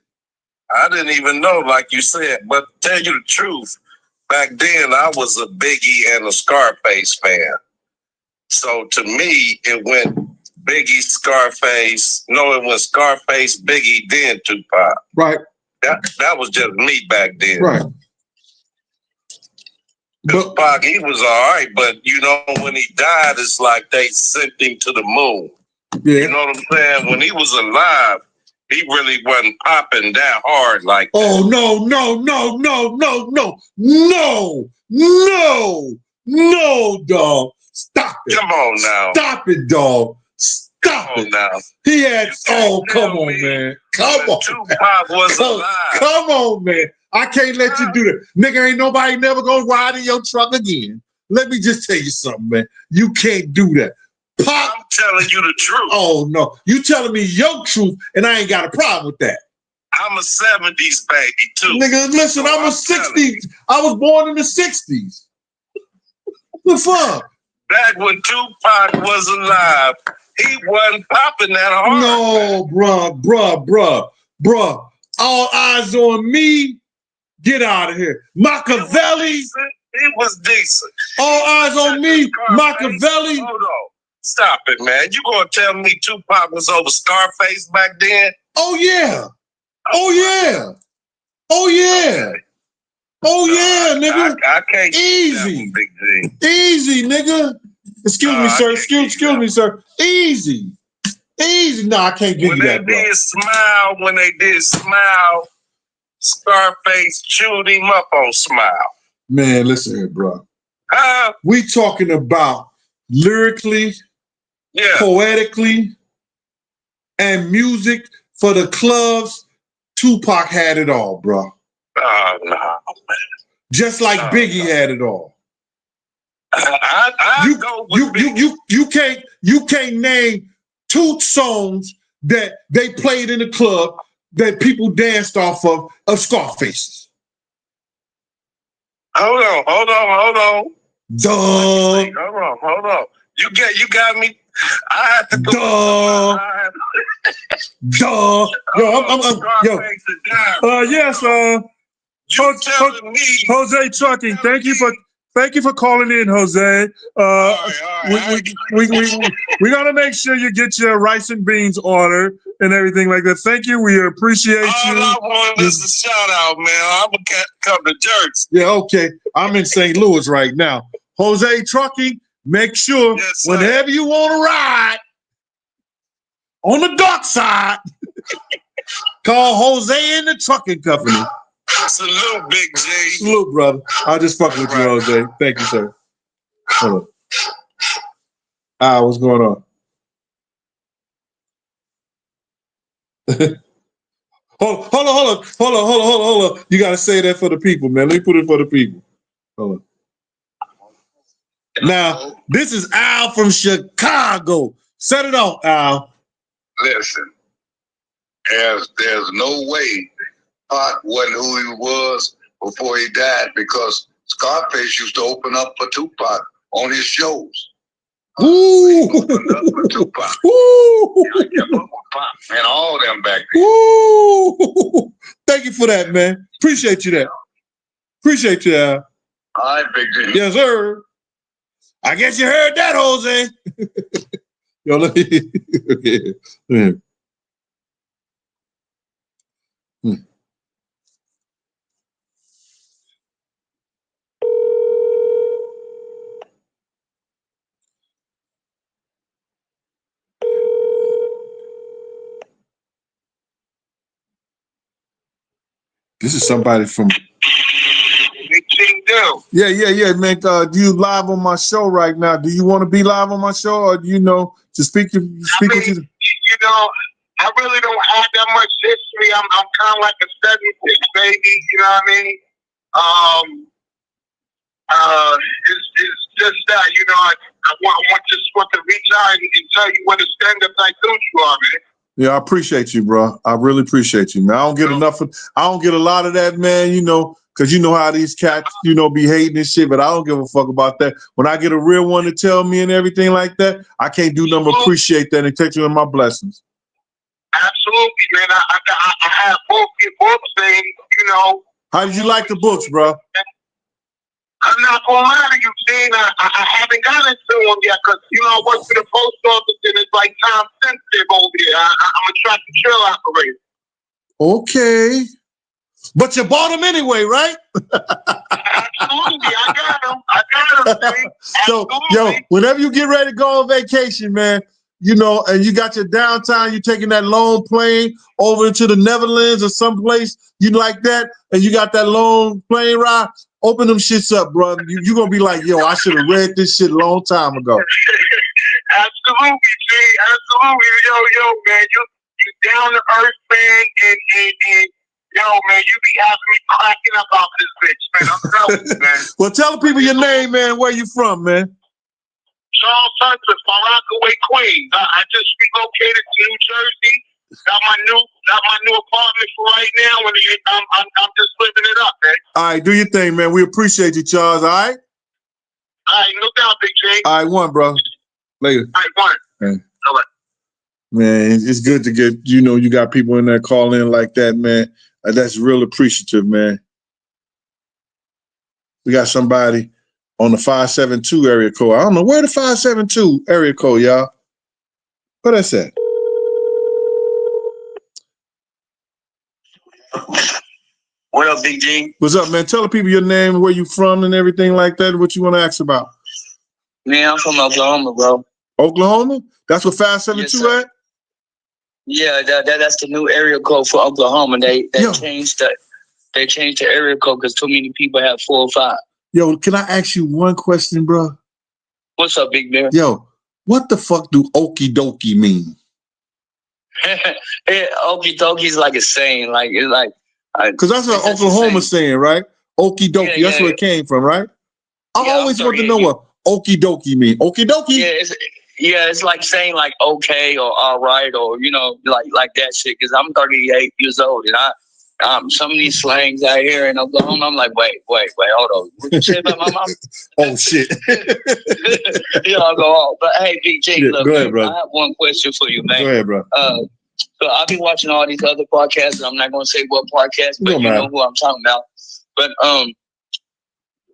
I didn't even know, like you said. But to tell you the truth, back then I was a Biggie and a Scarface fan. So to me, it went Biggie, Scarface. No, it was Scarface, Biggie, then Tupac. Right. That was just me back then. Right. Tupac, he was all right, but you know, when he died, it's like they sent him to the moon. Yeah. You know what I'm saying? When he was alive, he really wasn't popping that hard like that. Oh, no, dog. Stop it. Come on now. Stop it, dog. Stop Oh, it. now. He had. Oh, come tell on, me man. Come on. Tupac was alive. Come on, man. I can't let you do that. Nigga, ain't nobody never gonna ride in your truck again. Let me just tell you something, man. You can't do that. Pop. I'm telling you the truth. Oh, no. You telling me your truth, and I ain't got a problem with that. I'm a 70s baby, too. Nigga, listen, So I'm a I'm 60s. I was born in the 60s. The fuck? Back when Tupac was alive, he wasn't popping that hard. No, bruh. All eyes on me. Get out of here. Machiavelli. He was decent. All eyes on me. Machiavelli. Hold on. Stop it, man. You gonna tell me Tupac was over Scarface back then? Oh, yeah. Oh, yeah. Oh, yeah. Oh, yeah, nigga. I can't Easy. Big G. Easy, nigga. Excuse me, sir. Excuse me, sir. Easy. Easy. No, I can't give you that, bro. When they did Smile, Scarface chewed him up on Smile. Man, listen here, bro. Huh? We talking about lyrically, poetically, and music for the clubs. Tupac had it all, bro. Oh, no, man. Just like Biggie had it all. You can't name 2 songs that they played in the club that people danced off of Scarface. Hold on. Duh. Hold on. You got me. I have to go. Duh. Yes. Jose Trucking. Thank you for calling in, Jose. We gotta make sure you get your rice and beans order and everything like that. Thank you. We appreciate you. All I wanted is a shout out, man. I'm gonna come to Jerks. Yeah, okay. I'm in St. Louis right now. Jose Trucking, make sure whenever you want to ride on the dark side, call Jose in the trucking company. Salute, Big G. Salute, brother. I'll just fuck with you, Jose. Thank you, sir. Hold on. What's going on? Hold on. You gotta say that for the people, man. Let me put it for the people. Hold on. Now, this is Al from Chicago. Set it off, Al. Listen, there's no way Pac wasn't who he was before he died, because Scarface used to open up for Tupac on his shows. Ooh. Opened up for Tupac. Ooh. And all them back then. Ooh. Thank you for that, man. Appreciate you that. Appreciate you, Al. All right, Big G. Yes, sir. I guess you heard that, Jose. Yo, let me. Yeah. This is somebody from. Yeah, man. Do you live on my show right now? Do you want to be live on my show, or do you know to speak with you? You know, I really don't have that much history. I'm kind of like a 76 baby. You know what I mean? It's just that, you know, I want to reach out and tell you what a stand-up like dude you are, man. Yeah, I appreciate you, bro. I really appreciate you, man. I don't get a lot of that, man, you know, because you know how these cats, you know, be hating and shit, but I don't give a fuck about that. When I get a real one to tell me and everything like that, I can't do nothing but appreciate that and take you in my blessings. Absolutely, man. I have both your books, and, you know. How did you like the books, bro? I'm not gonna lie to you, Gene. I haven't gotten to them yet, because, you know, I work for the post office and it's like time sensitive over here. I'm a track and trail operator. Okay. But you bought them anyway, right? Absolutely. I got them. So, yo, whenever you get ready to go on vacation, man, you know, and you got your downtime, you're taking that long plane over into the Netherlands or someplace you like that, and you got that long plane ride, open them shits up, bro. You're going to be like, yo, I should have read this shit a long time ago. Absolutely. Absolutely, G. Absolutely. Yo, man. You down to earth, man. And yo, man, you be having me cracking up off this bitch, man. I'm telling you, man. Well, tell the people your name, man. Where you from, man? Charles Hunter, Rockaway, Queens. I just relocated to New Jersey. Got my new apartment for right now, and I'm just living it up, man. All right, do your thing, man. We appreciate you, Charles. All right. All right, no doubt, Big J. All right, one, bro. Later. All right, one. Man. All right. Man, it's good to get, you got people in there calling in like that, man. That's real appreciative, man. We got somebody on the 572 area code. I don't know where the 572 area code, y'all. Where that's at? What up, Big G? What's up, man? Tell the people your name, where you from, and everything like that. What you want to ask about? Man, I'm from Oklahoma, bro. Oklahoma? That's what 572 Yes, at? Yeah, that's the new area code for Oklahoma. They Yo. changed the area code because too many people have 405. Yo, can I ask you one question, bro? What's up, Big Bear? Yo, what the fuck do okie dokie mean? Okie dokie is like a saying, like it's like. Because that's what Oklahoma saying, right? Okie dokie. Yeah, That's where it came from, right? I Yeah, always I'm want to 38 know what okie dokie mean. Okie dokie. Yeah, it's like saying like okay or all right or like that shit. Because I'm 38 years old and some of these slangs out here in Oklahoma, I'm like, wait, hold on. What you say about my mom? Oh shit. I'll go off. But hey, Big J, Yeah, look, go ahead, man, bro. I have one question for you, man. Go ahead, bro. So I've been watching all these other podcasts, and I'm not going to say what podcast, but No, you know who I'm talking about. But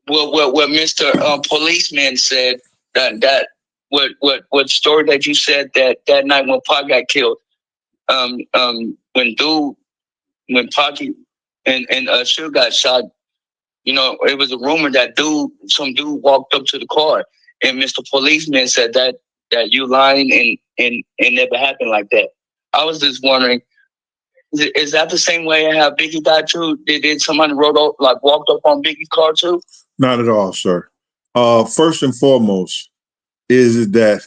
what Mr. Policeman said that what story that you said that night when Pac got killed, when Pac and Suge got shot, it was a rumor that some dude walked up to the car, and Mr. Policeman said that you lying and never happened like that. I was just wondering, is that the same way how Biggie died too? Did somebody walked up on Biggie's car too? Not at all, sir. First and foremost is that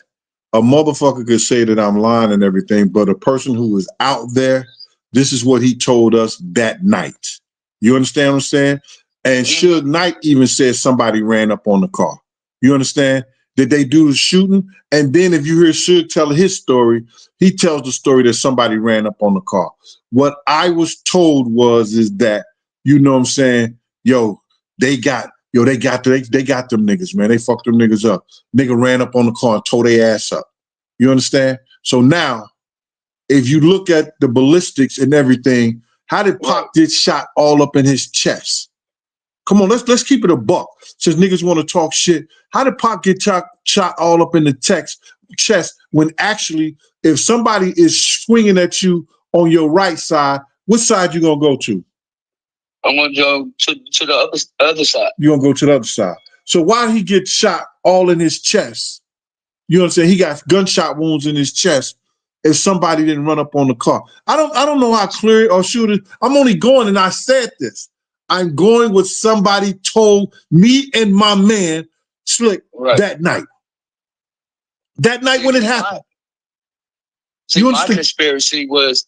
a motherfucker could say that I'm lying and everything, but a person who was out there, this is what he told us that night. You understand what I'm saying? And Suge Knight even said somebody ran up on the car. You understand? Did they do the shooting? And then if you hear Suge tell his story, he tells the story that somebody ran up on the car. What I was told is that, you know what I'm saying? They got them niggas, man. They fucked them niggas up. Nigga ran up on the car and tore their ass up. You understand? So now, if you look at the ballistics and everything, how did Pac get shot all up in his chest? Come on, let's keep it a buck. Since niggas want to talk shit, how did Pac get shot all up in the chest when actually, if somebody is swinging at you on your right side, what side you gonna go to? I'm gonna go to the other side. You're gonna go to the other side. So why did he get shot all in his chest? You know what I'm saying? He got gunshot wounds in his chest. If somebody didn't run up on the car, I don't know how clear or shoot it. I'm only going, and I said this. I'm going with somebody told me and my man Slick that night. That night when it happened. My conspiracy was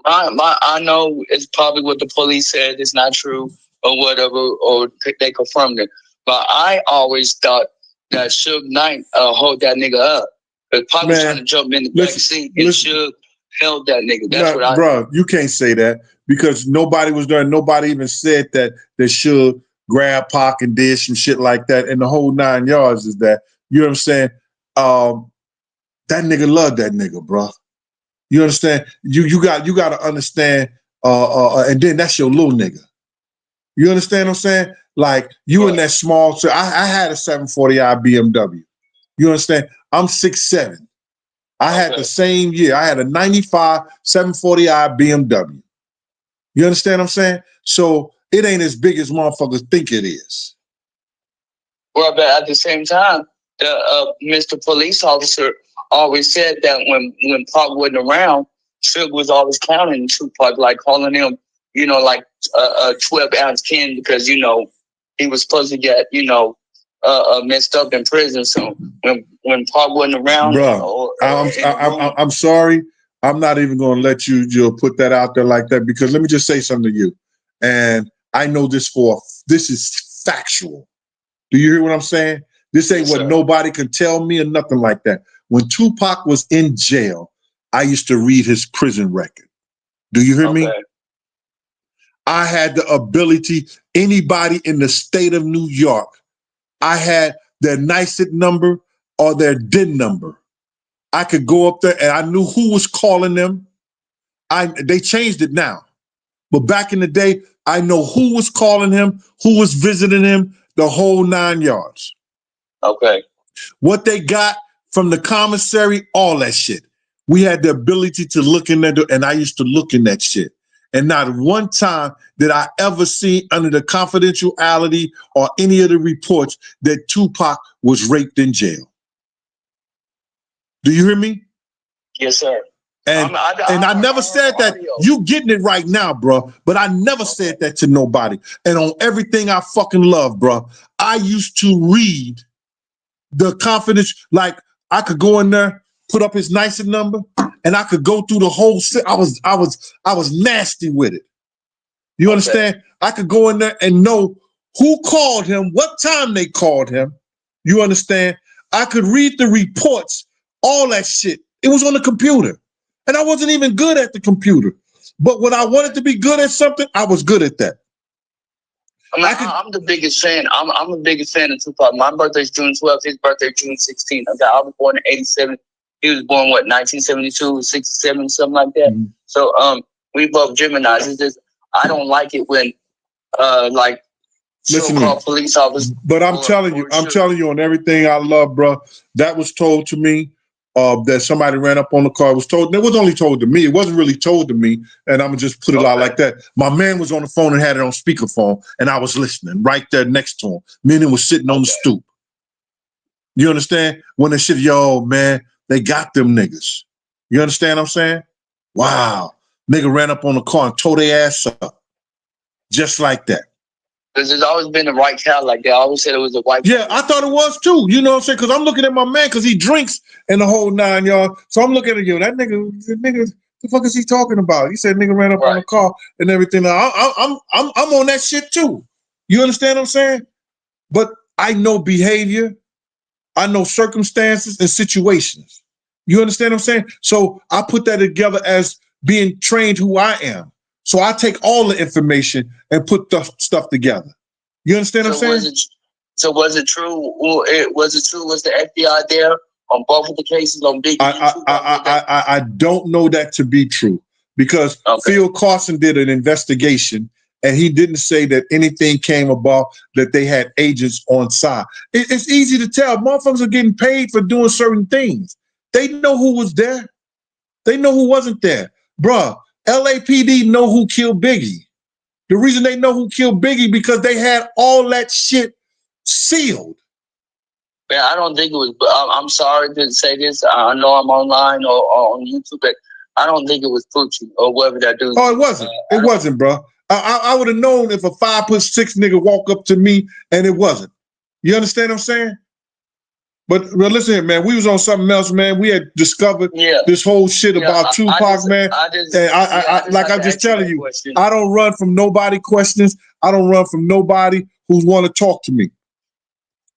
I know it's probably what the police said is not true or whatever, or they confirmed it. But I always thought that Suge Knight hold that nigga up. But Pac was trying to jump in the back seat and Suge held that nigga. That's what I. Bro, you can't say that because nobody was there. Nobody even said that Suge grabbed Pac and did some shit like that. And the whole 9 yards is that, you know what I'm saying? That nigga loved that nigga, bro. You understand? You got to understand. And then that's your little nigga. You understand what I'm saying? Like you in that small. So I had a 740i BMW. You understand? I'm 6'7". I had the same year. I had a 95 740i BMW. You understand what I'm saying? So it ain't as big as motherfuckers think it is. Well, but at the same time, the Mr. Police Officer always said that when Pac wasn't around, Suge was always counting Tupac, like calling him, like a 12-ounce can because, he was supposed to get, messed up in prison. So when Pac wasn't around, bro, I'm sorry. I'm not even going to let you put that out there like that, because let me just say something to you. And I know this is factual. Do you hear what I'm saying? This ain't what nobody can tell me or nothing like that. When Tupac was in jail, I used to read his prison record. Do you hear me? I had the ability, anybody in the state of New York, I had their NYSET number or their DIN number. I could go up there and I knew who was calling them. They changed it now. But back in the day, I know who was calling him, who was visiting him, the whole 9 yards. Okay. What they got from the commissary, all that shit. We had the ability to look in there, and I used to look in that shit. And not one time did I ever see under the confidentiality or any of the reports that Tupac was raped in jail. Do you hear me? Yes, sir. And I never said that. You getting it right now, bro. But I never said that to nobody. And on everything I fucking love, bro, I used to read the confidence. Like I could go in there, put up his NYSET number, and I could go through the whole. I was nasty with it. You understand? I could go in there and know who called him, what time they called him. You understand? I could read the reports, all that shit. It was on the computer. And I wasn't even good at the computer. But when I wanted to be good at something, I was good at that. I'm the biggest fan. I'm the biggest fan of Tupac. My birthday's June 12th. His birthday June 16th. I was born in 87. He was born, 1972, 67, something like that. Mm-hmm. So we both Geminis. It's just, I don't like it when like so-called police officers. But I'm telling you on everything I love, bro, that was told to me. That somebody ran up on the car. It was told. It was only told to me. It wasn't really told to me. And I'm gonna just put it out like that. My man was on the phone and had it on speakerphone, and I was listening right there next to him. Meaning was sitting on the stoop. You understand? When they said, "Yo, man, they got them niggas." You understand what I'm saying? Wow, nigga ran up on the car and tore their ass up, just like that. Because there's always been a white cow like that. I always said it was a white cow. Yeah, I thought it was too. You know what I'm saying? Because I'm looking at my man because he drinks in the whole 9 yards. So I'm looking at you. That nigga, the fuck is he talking about? He said nigga ran up on the car and everything. Now, I'm on that shit too. You understand what I'm saying? But I know behavior. I know circumstances and situations. You understand what I'm saying? So I put that together as being trained who I am. So I take all the information and put the stuff together. You understand what I'm saying? Was it true? Was it true? Was the FBI there on both of the cases on Biggie? I don't know that to be true because Phil Carson did an investigation and he didn't say that anything came about that they had agents on side. It's easy to tell. Motherfuckers are getting paid for doing certain things. They know who was there. They know who wasn't there. Bruh, LAPD know who killed Biggie. The reason they know who killed Biggie because they had all that shit sealed. Yeah, I don't think it was. I'm sorry to say this. I know I'm online or on YouTube, but I don't think it was Poochie or whatever that dude. Oh, it wasn't. It wasn't, bro. I would have known if a 5'6" nigga walk up to me and it wasn't. You understand what I'm saying? But listen here, man. We was on something else, man. We had discovered this whole shit about Tupac, man. I'm just telling you, I don't run from nobody questions. I don't run from nobody who want to talk to me.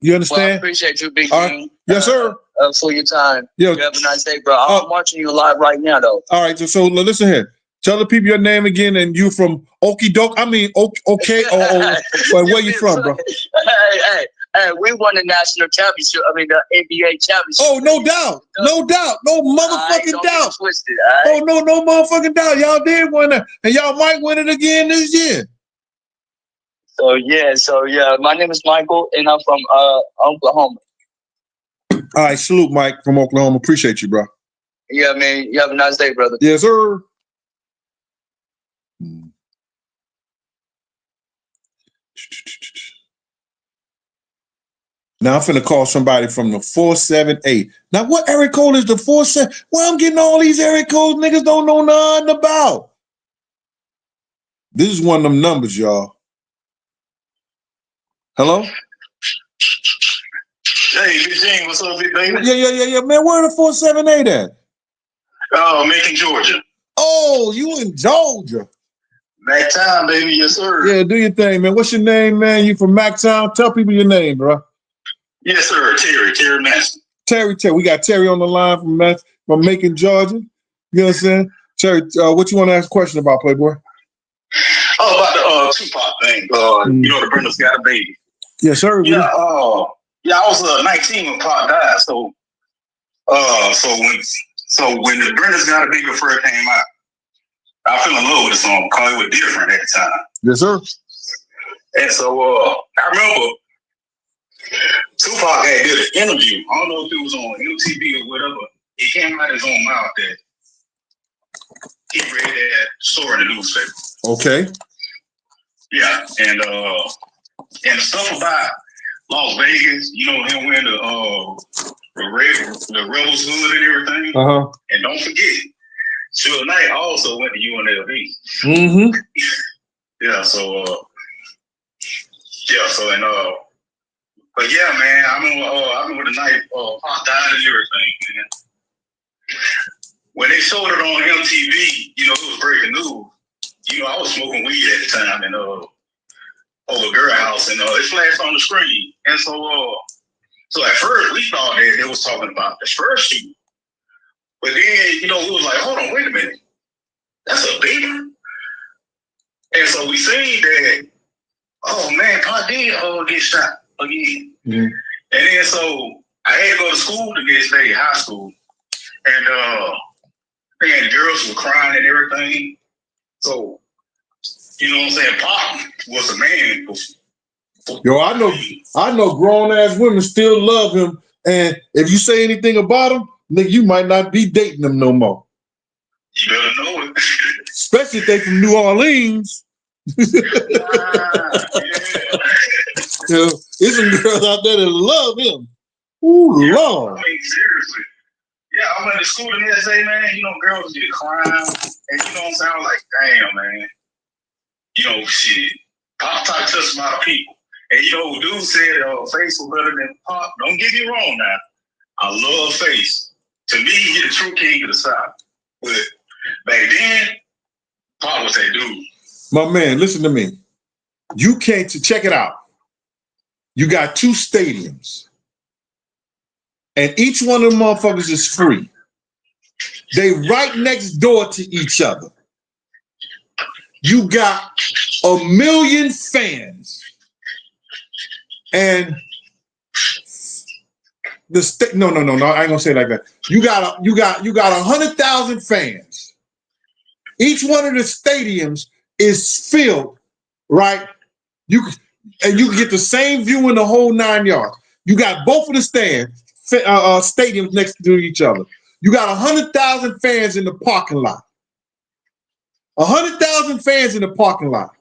You understand? Well, I appreciate you, Big G. Yes, sir. For your time. You have a nice day, bro. I'm watching you live right now, though. All right, so listen here. Tell the people your name again, and you from Okie Doke. I mean, okay, where you from, bro? Hey, we won the national championship. I mean, the NBA championship. Oh, no doubt. No motherfucking doubt. Twisted, Oh, no motherfucking doubt. Y'all did win it, and y'all might win it again this year. So yeah. My name is Michael, and I'm from Oklahoma. All right, salute, Mike from Oklahoma. Appreciate you, bro. Yeah, man. You have a nice day, brother. Yes, sir. Now I'm finna call somebody from the 478. Now what area code is the 47? Well, I'm getting all these area codes niggas don't know nothing about. This is one of them numbers, y'all. Hello? Hey, Big Gene, what's up, big baby? Yeah. Man, where the 478 at? Macon, Georgia. Oh, you in Georgia. Back time, baby. Yes, sir. Yeah, do your thing, man. What's your name, man? You from Mactown? Tell people your name, bro. Yes, sir. Terry Mason. Terry. We got Terry on the line from Macon, Georgia. You know what I'm saying? Terry, what you want to ask a question about, Playboy? Oh, about the Tupac thing. You know, the Brenda's got a baby. Yes, sir. Yeah, I was 19 when Pop died. So when the Brenda's got a baby first came out, I fell in love with the song because it was different at the time. Yes, sir. And so I remember Tupac had did an interview. I don't know if it was on MTV or whatever. It came out his own mouth that he read that story in the newspaper. Okay. Yeah, and stuff about Las Vegas, you know, him wearing the Rebels hood and everything. And don't forget, Suge Knight also went to UNLV. Mm-hmm. But yeah, man, I remember the night Pop died and everything, man. When they showed it on MTV, you know, it was breaking news. You know, I was smoking weed at the time and over a girl house, and it flashed on the screen. And so at first we thought that they was talking about the first shooting. But then, you know, we was like, hold on, wait a minute. That's a baby? And so we seen that, oh man, Pop did get shot again. Mm-hmm. And then so I had to go to school the next day, high school. And the girls were crying and everything. So, you know what I'm saying? Pop was a man. Yo, I know grown ass women still love him. And if you say anything about him, nigga, you might not be dating them no more. You better know it. Especially if they from New Orleans. Yeah. You know, there's some girls out there that love him. Ooh, yeah, Lord. I mean, seriously. Yeah, I went to school the next day, man. You know, girls get crying. And you know what I'm saying? I was like, damn, man. You know, shit. Pop touched a lot of people. And you know, dude said Face was better than Pop. Don't get me wrong now. I love Face. To me, he's the true king of the South. But back then, Pop was that dude. My man, listen to me. You can't check it out. You got two stadiums. And each one of them motherfuckers is free. They right next door to each other. You got 1 million fans. And the no, I ain't gonna say it like that. You got 100,000 fans. Each one of the stadiums is filled, right? You can get the same view in the whole 9 yards. You got both of the stadiums next to each other. You got 100,000 fans in the parking lot. 100,000 fans in the parking lot.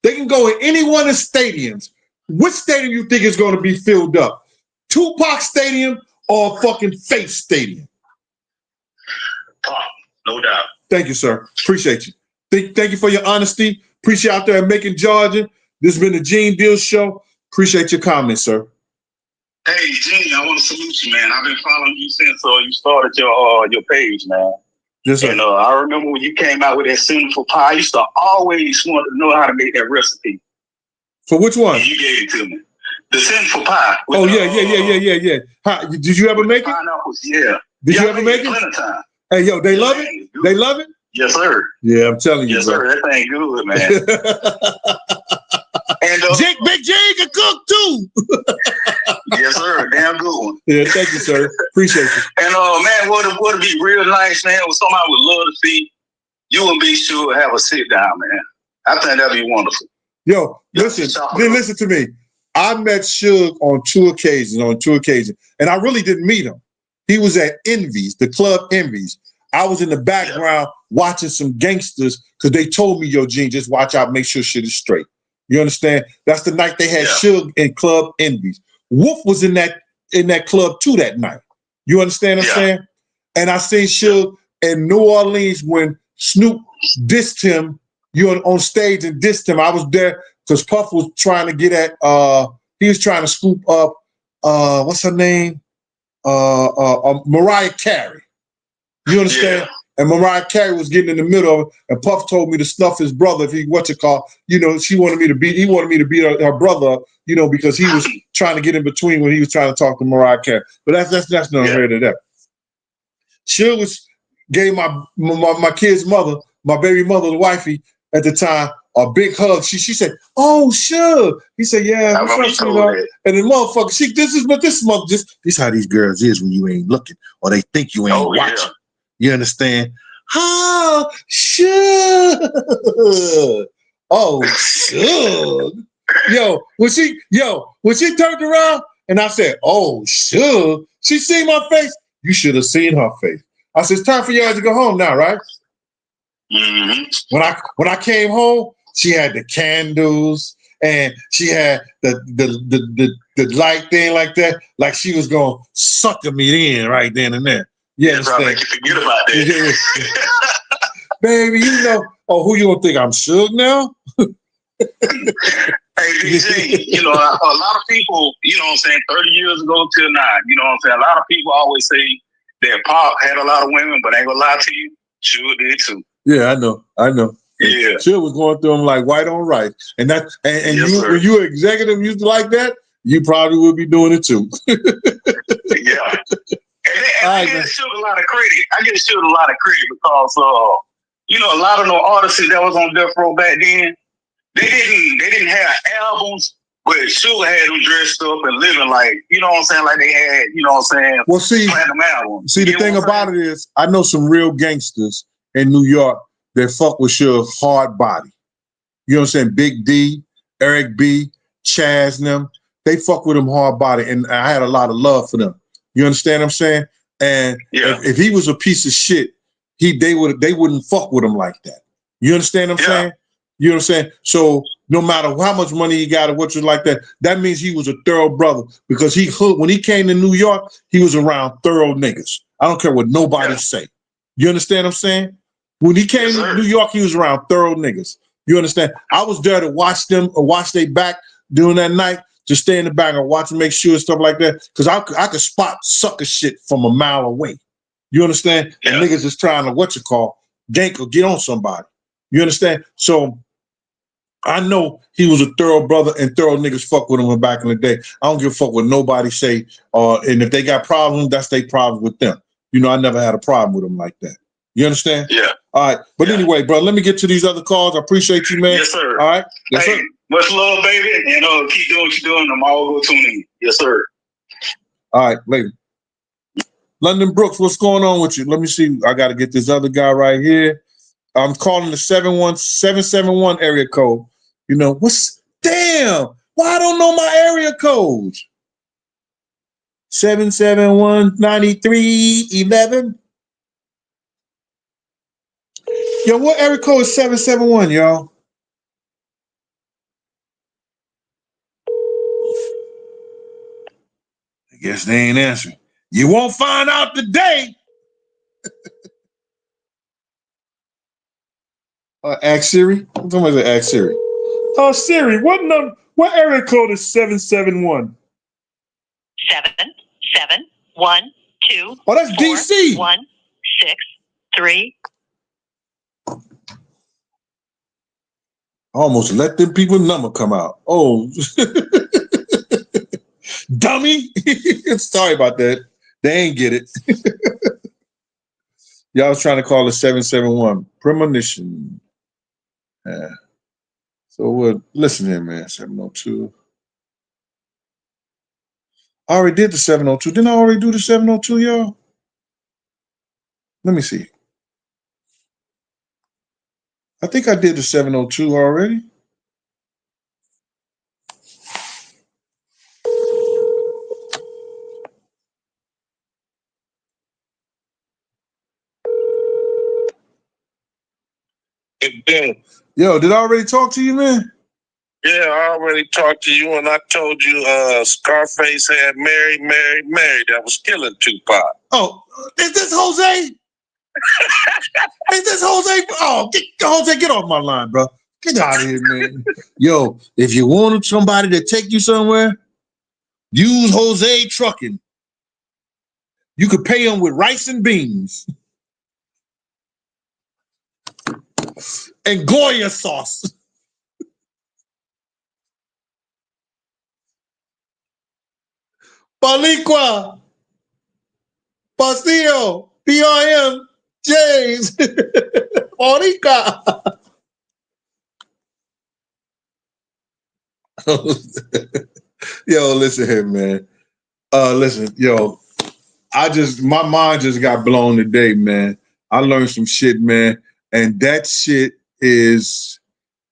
They can go in any one of the stadiums. Which stadium you think is going to be filled up? Tupac Stadium or fucking Faith Stadium? Pop, no doubt. Thank you, sir. Appreciate you. Thank you for your honesty. Appreciate you out there in Macon, Georgia. This has been the Gene Deal Show. Appreciate your comments, sir. Hey, Gene, I want to salute you, man. I've been following you since you started your page, man. Yes, sir. And I remember when you came out with that sinful pie, I used to always want to know how to make that recipe. For which one? And you gave it to me. The sinful pie. Oh, yeah. How, did you ever make it? Pineapples, yeah. Did you ever make it? Plenty of time. Hey, yo, they love it? They love it? Yes, sir. Yeah, I'm telling you, yes, bro. Sir. That thing good, man. And Big J can cook too. Yes, sir. Damn good one. Yeah, thank you, sir. Appreciate you. And man, what be real nice, man, was somebody would love to see you and be sure have a sit down, man. I think that'd be wonderful. Yo, listen to me. I met Suge on two occasions, and I really didn't meet him. He was at Envy's, the club Envy's. I was in the background watching some gangsters because they told me, yo, Gene, just watch out, make sure shit is straight. You understand? That's the night they had Suge in Club Envy's. Wolf was in that club too that night. You understand what I'm saying? And I seen Suge in New Orleans when Snoop dissed him. You on stage and dissed him. I was there because Puff was trying to get at. He was trying to scoop up what's her name? Mariah Carey. You understand? Yeah. And Mariah Carey was getting in the middle of it, and Puff told me to snuff his brother if he he wanted me to beat her brother, because he was trying to get in between when he was trying to talk to Mariah Carey. But that's not heard of that. Suge gave my kid's mother, my baby mother, the wifey at the time, a big hug. She said, "Oh, Suge." He said, "Yeah, what's up, sweetheart?" And the motherfucker, this how these girls is when you ain't looking or they think you ain't watching. Yeah. You understand? Oh, Suge. Oh, Suge. When she turned around and I said, "Oh, Suge," she seen my face. You should have seen her face. I said, "It's time for y'all to go home now, right?" Mm-hmm. When I came home, she had the candles and she had the light thing like that, like she was gonna sucker me in right then and there. You understand? Make you forget about that. Baby, who you gonna think I'm Suge now? Hey, DJ, a lot of people, 30 years ago till now, a lot of people always say that Pop had a lot of women, but I ain't gonna lie to you, Suge did too. Yeah, I know. Yeah. Suge was going through them like white on rice. And that Yes, when you're an executive used to like that, you probably would be doing it too. Yeah. And I give Suge a lot of credit. Because a lot of the artists that was on Death Row back then, they didn't have albums, but Suge had them dressed up and living like, like they had, well, platinum albums. See, the thing about it is, I know some real gangsters in New York that fuck with Suge hard body. You know what I'm saying? Big D, Eric B, Chaz and them, they fuck with him hard body, and I had a lot of love for them. You understand what I'm saying? And if he was a piece of shit, they wouldn't fuck with him like that. You understand what I'm saying? You know what I'm saying? So no matter how much money he got or what you like that means he was a thorough brother, because when he came to New York, he was around thorough niggas. I don't care what nobody say. You understand what I'm saying? When he came to New York, he was around thorough niggas. You understand? I was there to watch them or watch they back during that night, to stay in the back and watch and make sure and stuff like that. Because I could spot sucker shit from a mile away. You understand? And niggas is trying to gank or get on somebody. You understand? So I know he was a thorough brother, and thorough niggas fuck with him back in the day. I don't give a fuck what nobody say. And if they got problems, that's their problem with them. I never had a problem with them like that. You understand? Yeah. All right. But anyway, bro, let me get to these other calls. I appreciate you, man. Yes, sir. All right. Yes, hey, sir. Much love, baby. And keep doing what you're doing. I'm all over tuning in. Yes, sir. All right, later. London Brooks, what's going on with you? Let me see. I got to get this other guy right here. I'm calling the 771 area code. Damn, why I don't know my area codes? 771-9311. Yo, what area code is 771, y'all? I guess they ain't answering. You won't find out today. Ask Siri. I'm talking about ask Siri. Siri, what area code is 771? 7712. Oh, that's DC. 163. I almost let them people number come out. Oh, dummy. Sorry about that. They ain't get it. Y'all was trying to call it 771. Premonition. Yeah. So listen here, man. 702. I already did the 702. Didn't I already do the 702, y'all? Let me see. I think I did the 702 already. Yo, did I already talk to you, man? Yeah, I already talked to you, and I told you Scarface had Mary. That was killing Tupac. Oh, is this Jose? Is this Jose? Oh, Jose, get off my line, bro. Get out of here, man. Yo, if you wanted somebody to take you somewhere, Use Jose Trucking. You could pay them with rice and beans and Goya sauce. Paliqua, Pastillo, PRM, James, Monica. Yo, listen here, man. Listen, yo, my mind just got blown today, man. I learned some shit, man, and that shit is.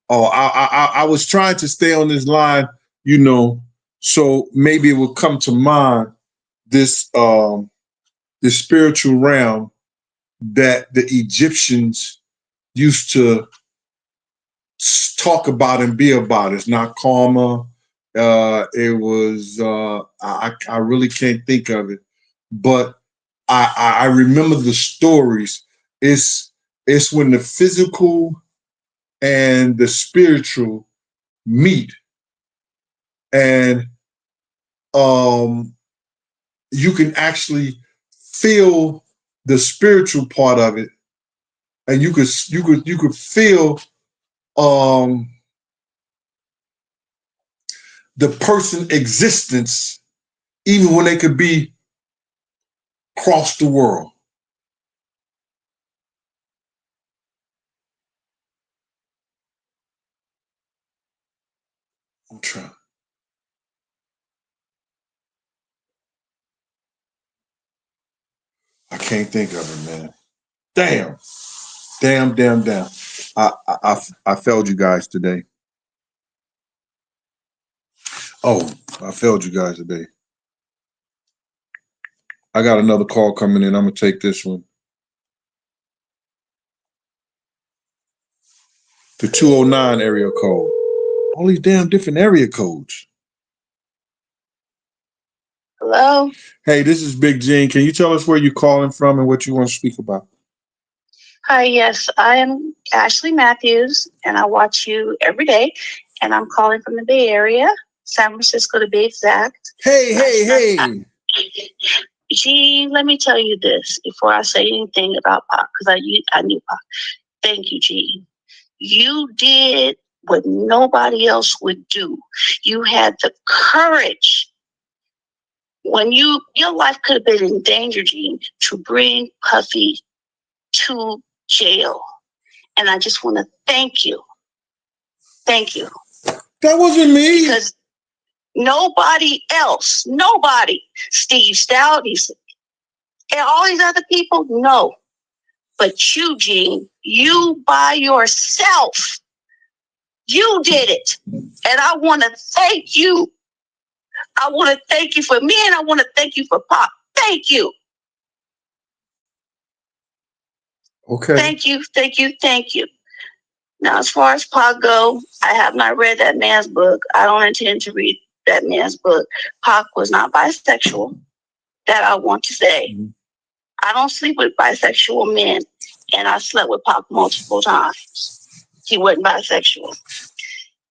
Oh, I was trying to stay on this line, you know, so maybe it will come to mind this this spiritual realm that the Egyptians used to talk about and be about. It's not karma. It was I really can't think of it, but I remember the stories. It's when the physical and the spiritual meet, and you can actually feel the spiritual part of it, and you could feel the person existence even when they could be across the world. I'm trying. I can't think of it, man. Damn. I failed you guys today. Oh, I failed you guys today. I got another call coming in. I'm gonna take this one. The 209 area code. All these damn different area codes. Hello. Hey, this is Big Gene. Can you tell us where you're calling from and what you want to speak about? Hi, yes, I am Ashley Matthews, and I watch you every day, and I'm calling from the Bay Area, San Francisco to be exact. Hey. Gene, let me tell you this before I say anything about Pac, because I knew Pac. Thank you, Gene. You did what nobody else would do. You had the courage when your life could have been in danger, Gene, to bring Puffy to jail. And I just want to thank you. Thank you. That wasn't me. Because nobody else, Steve Stout, and all these other people, no. But you, Gene, you by yourself, you did it. And I want to thank you. I want to thank you for me, and I want to thank you for Pop. Thank you. Okay. Thank you. Now, as far as Pac go, I have not read that man's book. I don't intend to read that man's book. Pac was not bisexual. That I want to say. Mm-hmm. I don't sleep with bisexual men, and I slept with Pac multiple times. He wasn't bisexual.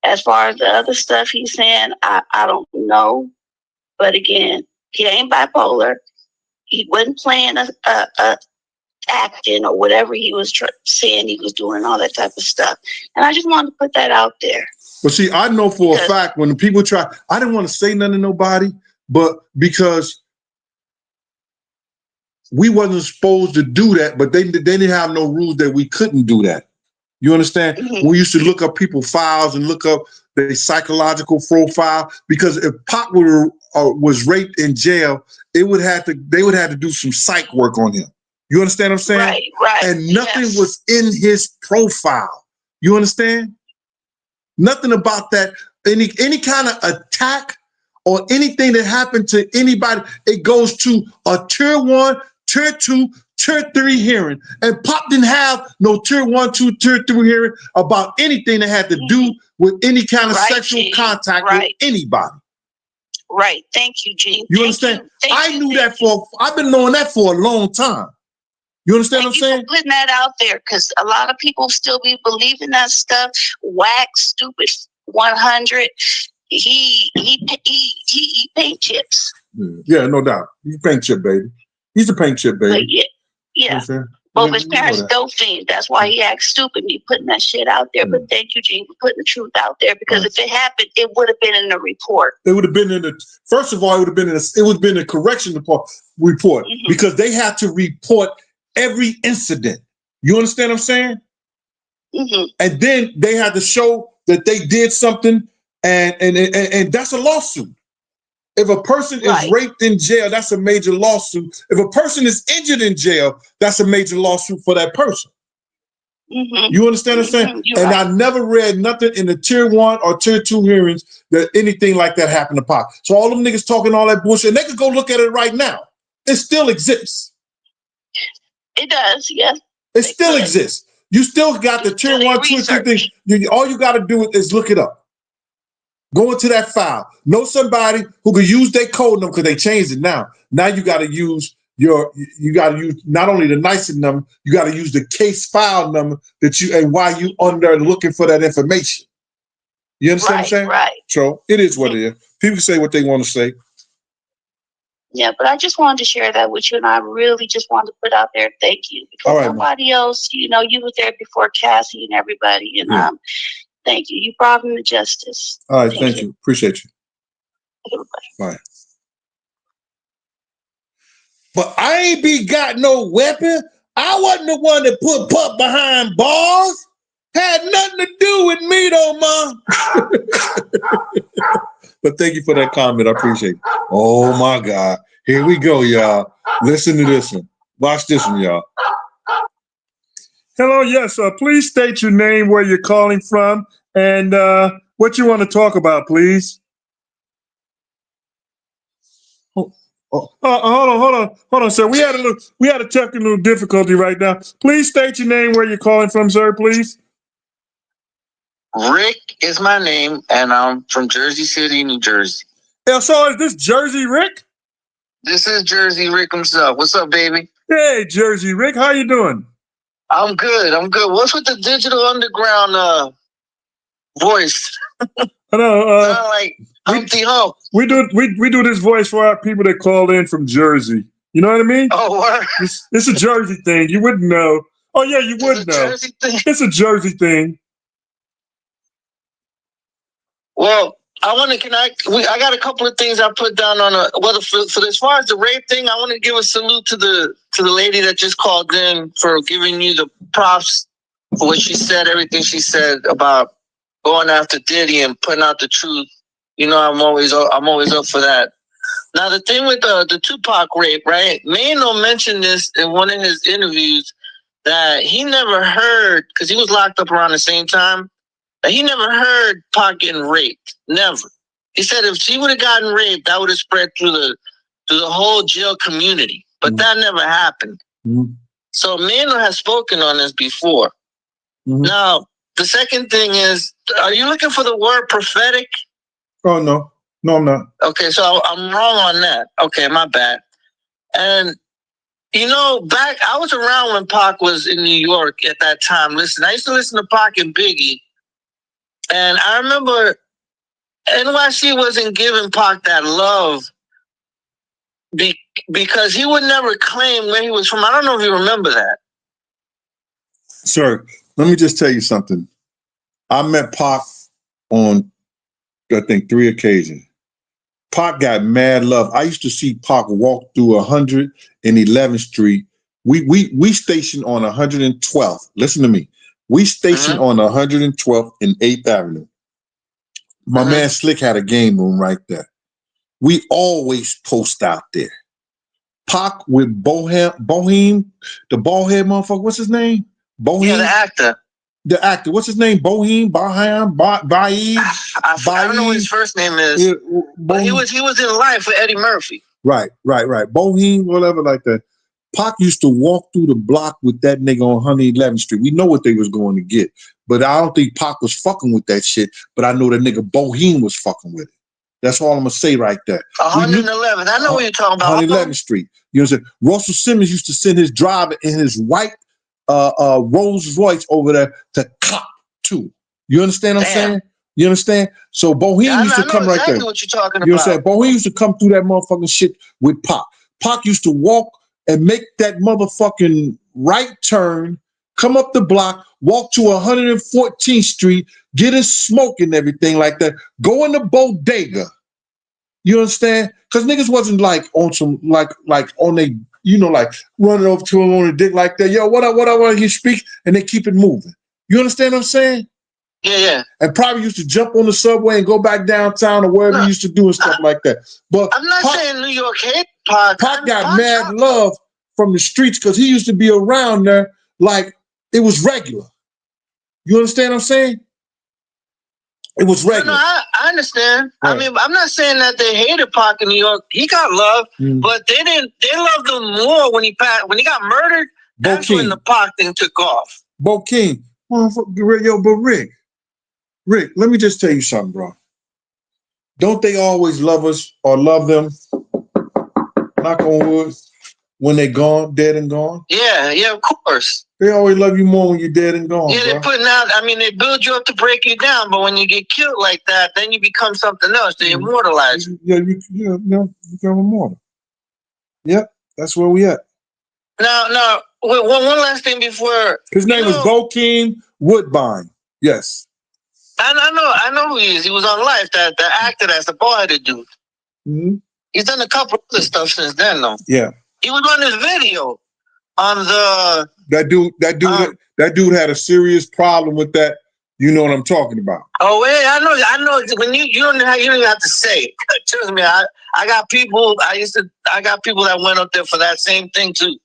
As far as the other stuff he's saying, I don't know. But again, he ain't bipolar. He wasn't playing a acting or whatever he was saying he was doing, all that type of stuff. And I just wanted to put that out there. Well, see, I know for a fact when the people try, I didn't want to say nothing to nobody, but because we wasn't supposed to do that, but they didn't have no rules that we couldn't do that. You understand? Mm-hmm. We used to look up people's files and look up their psychological profile, because if Pac was raped in jail, they would have to do some psych work on him. You understand what I'm saying? Right. And nothing was in his profile. You understand? Nothing about that. Any kind of attack or anything that happened to anybody, it goes to a tier 1, tier 2, tier 3 hearing. And Pop didn't have no tier 1, 2, tier 3 hearing about anything that had to do with any kind of sexual contact with anybody. Right. Thank you, Gene. You understand? I knew that I've been knowing that for a long time. You understand what I'm saying? For putting that out there, because a lot of people still be believing that stuff. Whack, stupid 100. he eat paint chips. Yeah, no doubt. He's a paint chip baby. He's a paint chip baby. But yeah. You know what I'm saying? But his parents dope fiends. That's why he acts stupid me putting that shit out there. But thank you, Gene, for putting the truth out there. Because if it happened, it would have been in the report. It would have been in the first of all, it would have been in a correction report because they had to report every incident. You understand what I'm saying? And then they had to show that they did something, and that's a lawsuit. If a person is raped in jail, that's a major lawsuit. If a person is injured in jail, that's a major lawsuit for that person. You understand what I'm saying? And I never read nothing in the tier 1 or tier 2 hearings that anything like that happened to Pac. So all them niggas talking all that bullshit, and they could go look at it right now. It still exists. It does, yes. It still exists. You still got the tier 1, 2, 3 things. All you got to do is look it up. Go into that file. Know somebody who can use their code number because they changed it now. Now you got to use not only the NICE number, you got to use the case file number and why you on there looking for that information. You understand what I'm saying? Right. So it is what it is. People say what they want to say. Yeah, but I just wanted to share that with you, and I really just wanted to put out there thank you because nobody else, you was there before Cassie and everybody, and thank you. You brought them to justice. All right, thank you. Appreciate you. Bye. But I ain't got no weapon. I wasn't the one that put Pup behind bars. Had nothing to do with me though, Mom. But thank you for that comment. I appreciate it. Oh my God. Here we go, y'all. Listen to this one. Watch this one, y'all. Hello, yes. Please state your name, where you're calling from, and what you want to talk about, please. Hold on, sir. We had a technical difficulty right now. Please state your name, where you're calling from, sir, please. Rick is my name, and I'm from Jersey City, New Jersey. Yeah, so is this Jersey Rick? This is Jersey Rick himself. What's up, baby? Hey, Jersey Rick, how you doing? I'm good. What's with the digital underground voice? I know. Like Humpty Hump. We do this voice for our people that called in from Jersey. You know what I mean? Oh, what? It's a Jersey thing. You wouldn't know. Oh yeah, you would know. Jersey thing? It's a Jersey thing. Well, I got a couple of things I put down on for as far as the rape thing, I want to give a salute to the lady that just called in for giving you the props for what she said, everything she said about going after Diddy and putting out the truth. I'm always up for that. Now the thing with the Tupac rape, right? Mano mentioned this in one of his interviews that he never heard, because he was locked up around the same time. He never heard Pac getting raped. Never. He said if she would have gotten raped, that would have spread through the whole jail community. But that never happened. So Mano has spoken on this before. Now, the second thing is, are you looking for the word prophetic? Oh, no. No, I'm not. Okay, so I'm wrong on that. Okay, my bad. And, I was around when Pac was in New York at that time. Listen, I used to listen to Pac and Biggie. And I remember NYC wasn't giving Pac that love because he would never claim where he was from. I don't know if you remember that. Sir, let me just tell you something. I met Pac on, I think, 3 occasions. Pac got mad love. I used to see Pac walk through 111th Street. We stationed on 112th. Listen to me. We stationed on 112th and 8th Avenue. My man Slick had a game room right there. We always post out there. Pac with Bohem, the bald head motherfucker. What's his name? Bohem? Yeah, the actor. The actor. What's his name? Bohem? Baid? I don't know what his first name is. Yeah, but he was in Life with Eddie Murphy. Right. Bohem, whatever like that. Pac used to walk through the block with that nigga on 111th Street. We know what they was going to get. But I don't think Pac was fucking with that shit. But I know that nigga Bohem was fucking with it. That's all I'm going to say right there. 111th. I know what you're talking about. 111th Street. You know what I'm saying? Russell Simmons used to send his driver in his white Rolls Royce over there to cop too. You understand what I'm saying? You understand? So Bohemian used to come right there. What you're talking You understand? Bohemian used to come through that motherfucking shit with Pac. Pac used to walk and make that motherfucking right turn, come up the block, walk to 114th Street, get his smoke and everything like that, go in the bodega. You understand? Because niggas wasn't like on some like on they, you know, like running over to him on a dick like that. Yo, what I want to speak, and they keep it moving. You understand what I'm saying? Yeah. And probably used to jump on the subway and go back downtown or wherever he used to do and stuff like that. But I'm not saying New York hate Pac. Pac got mad love from the streets because he used to be around there like it was regular. You understand what I'm saying? It was regular. No, I understand. Right. I mean, I'm not saying that they hated Pac in New York. He got love, but they didn't. They loved him more when he got murdered. That's when the Pac thing took off. Bo King, yo, but Rick, let me just tell you something, bro. Don't they always love us or love them? Knock on wood. When they're gone, dead and gone. Yeah, of course. They always love you more when you're dead and gone. Yeah, they're putting out. I mean, they build you up to break you down, but when you get killed like that, then you become something else. They immortalize you. Yeah, you become immortal. Yep, that's where we at. Now, one last thing before. His name is Bo King Woodbine. Yes. I know who he is. He was on Life, that actor that's the bald-headed dude. Mm-hmm. He's done a couple other stuff since then, though. Yeah. He was on this video on the that dude had a serious problem with that. You know what I'm talking about. Oh yeah, I know. When you don't even have to say it. Trust me, I got people. I got people that went up there for that same thing too.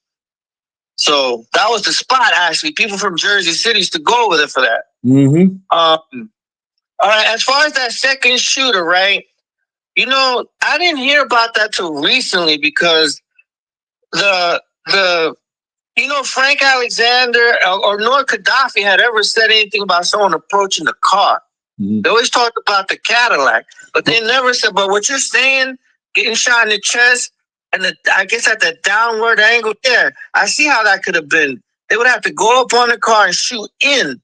So that was the spot. Actually, people from Jersey City used to go over there for that. Mm-hmm. All right. As far as that second shooter, right? You know, I didn't hear about that till recently because Frank Alexander or nor Gaddafi had ever said anything about someone approaching the car. Mm-hmm. They always talked about the Cadillac, but they never said, but what you're saying, getting shot in the chest, and I guess at the downward angle there, I see how that could have been. They would have to go up on the car and shoot in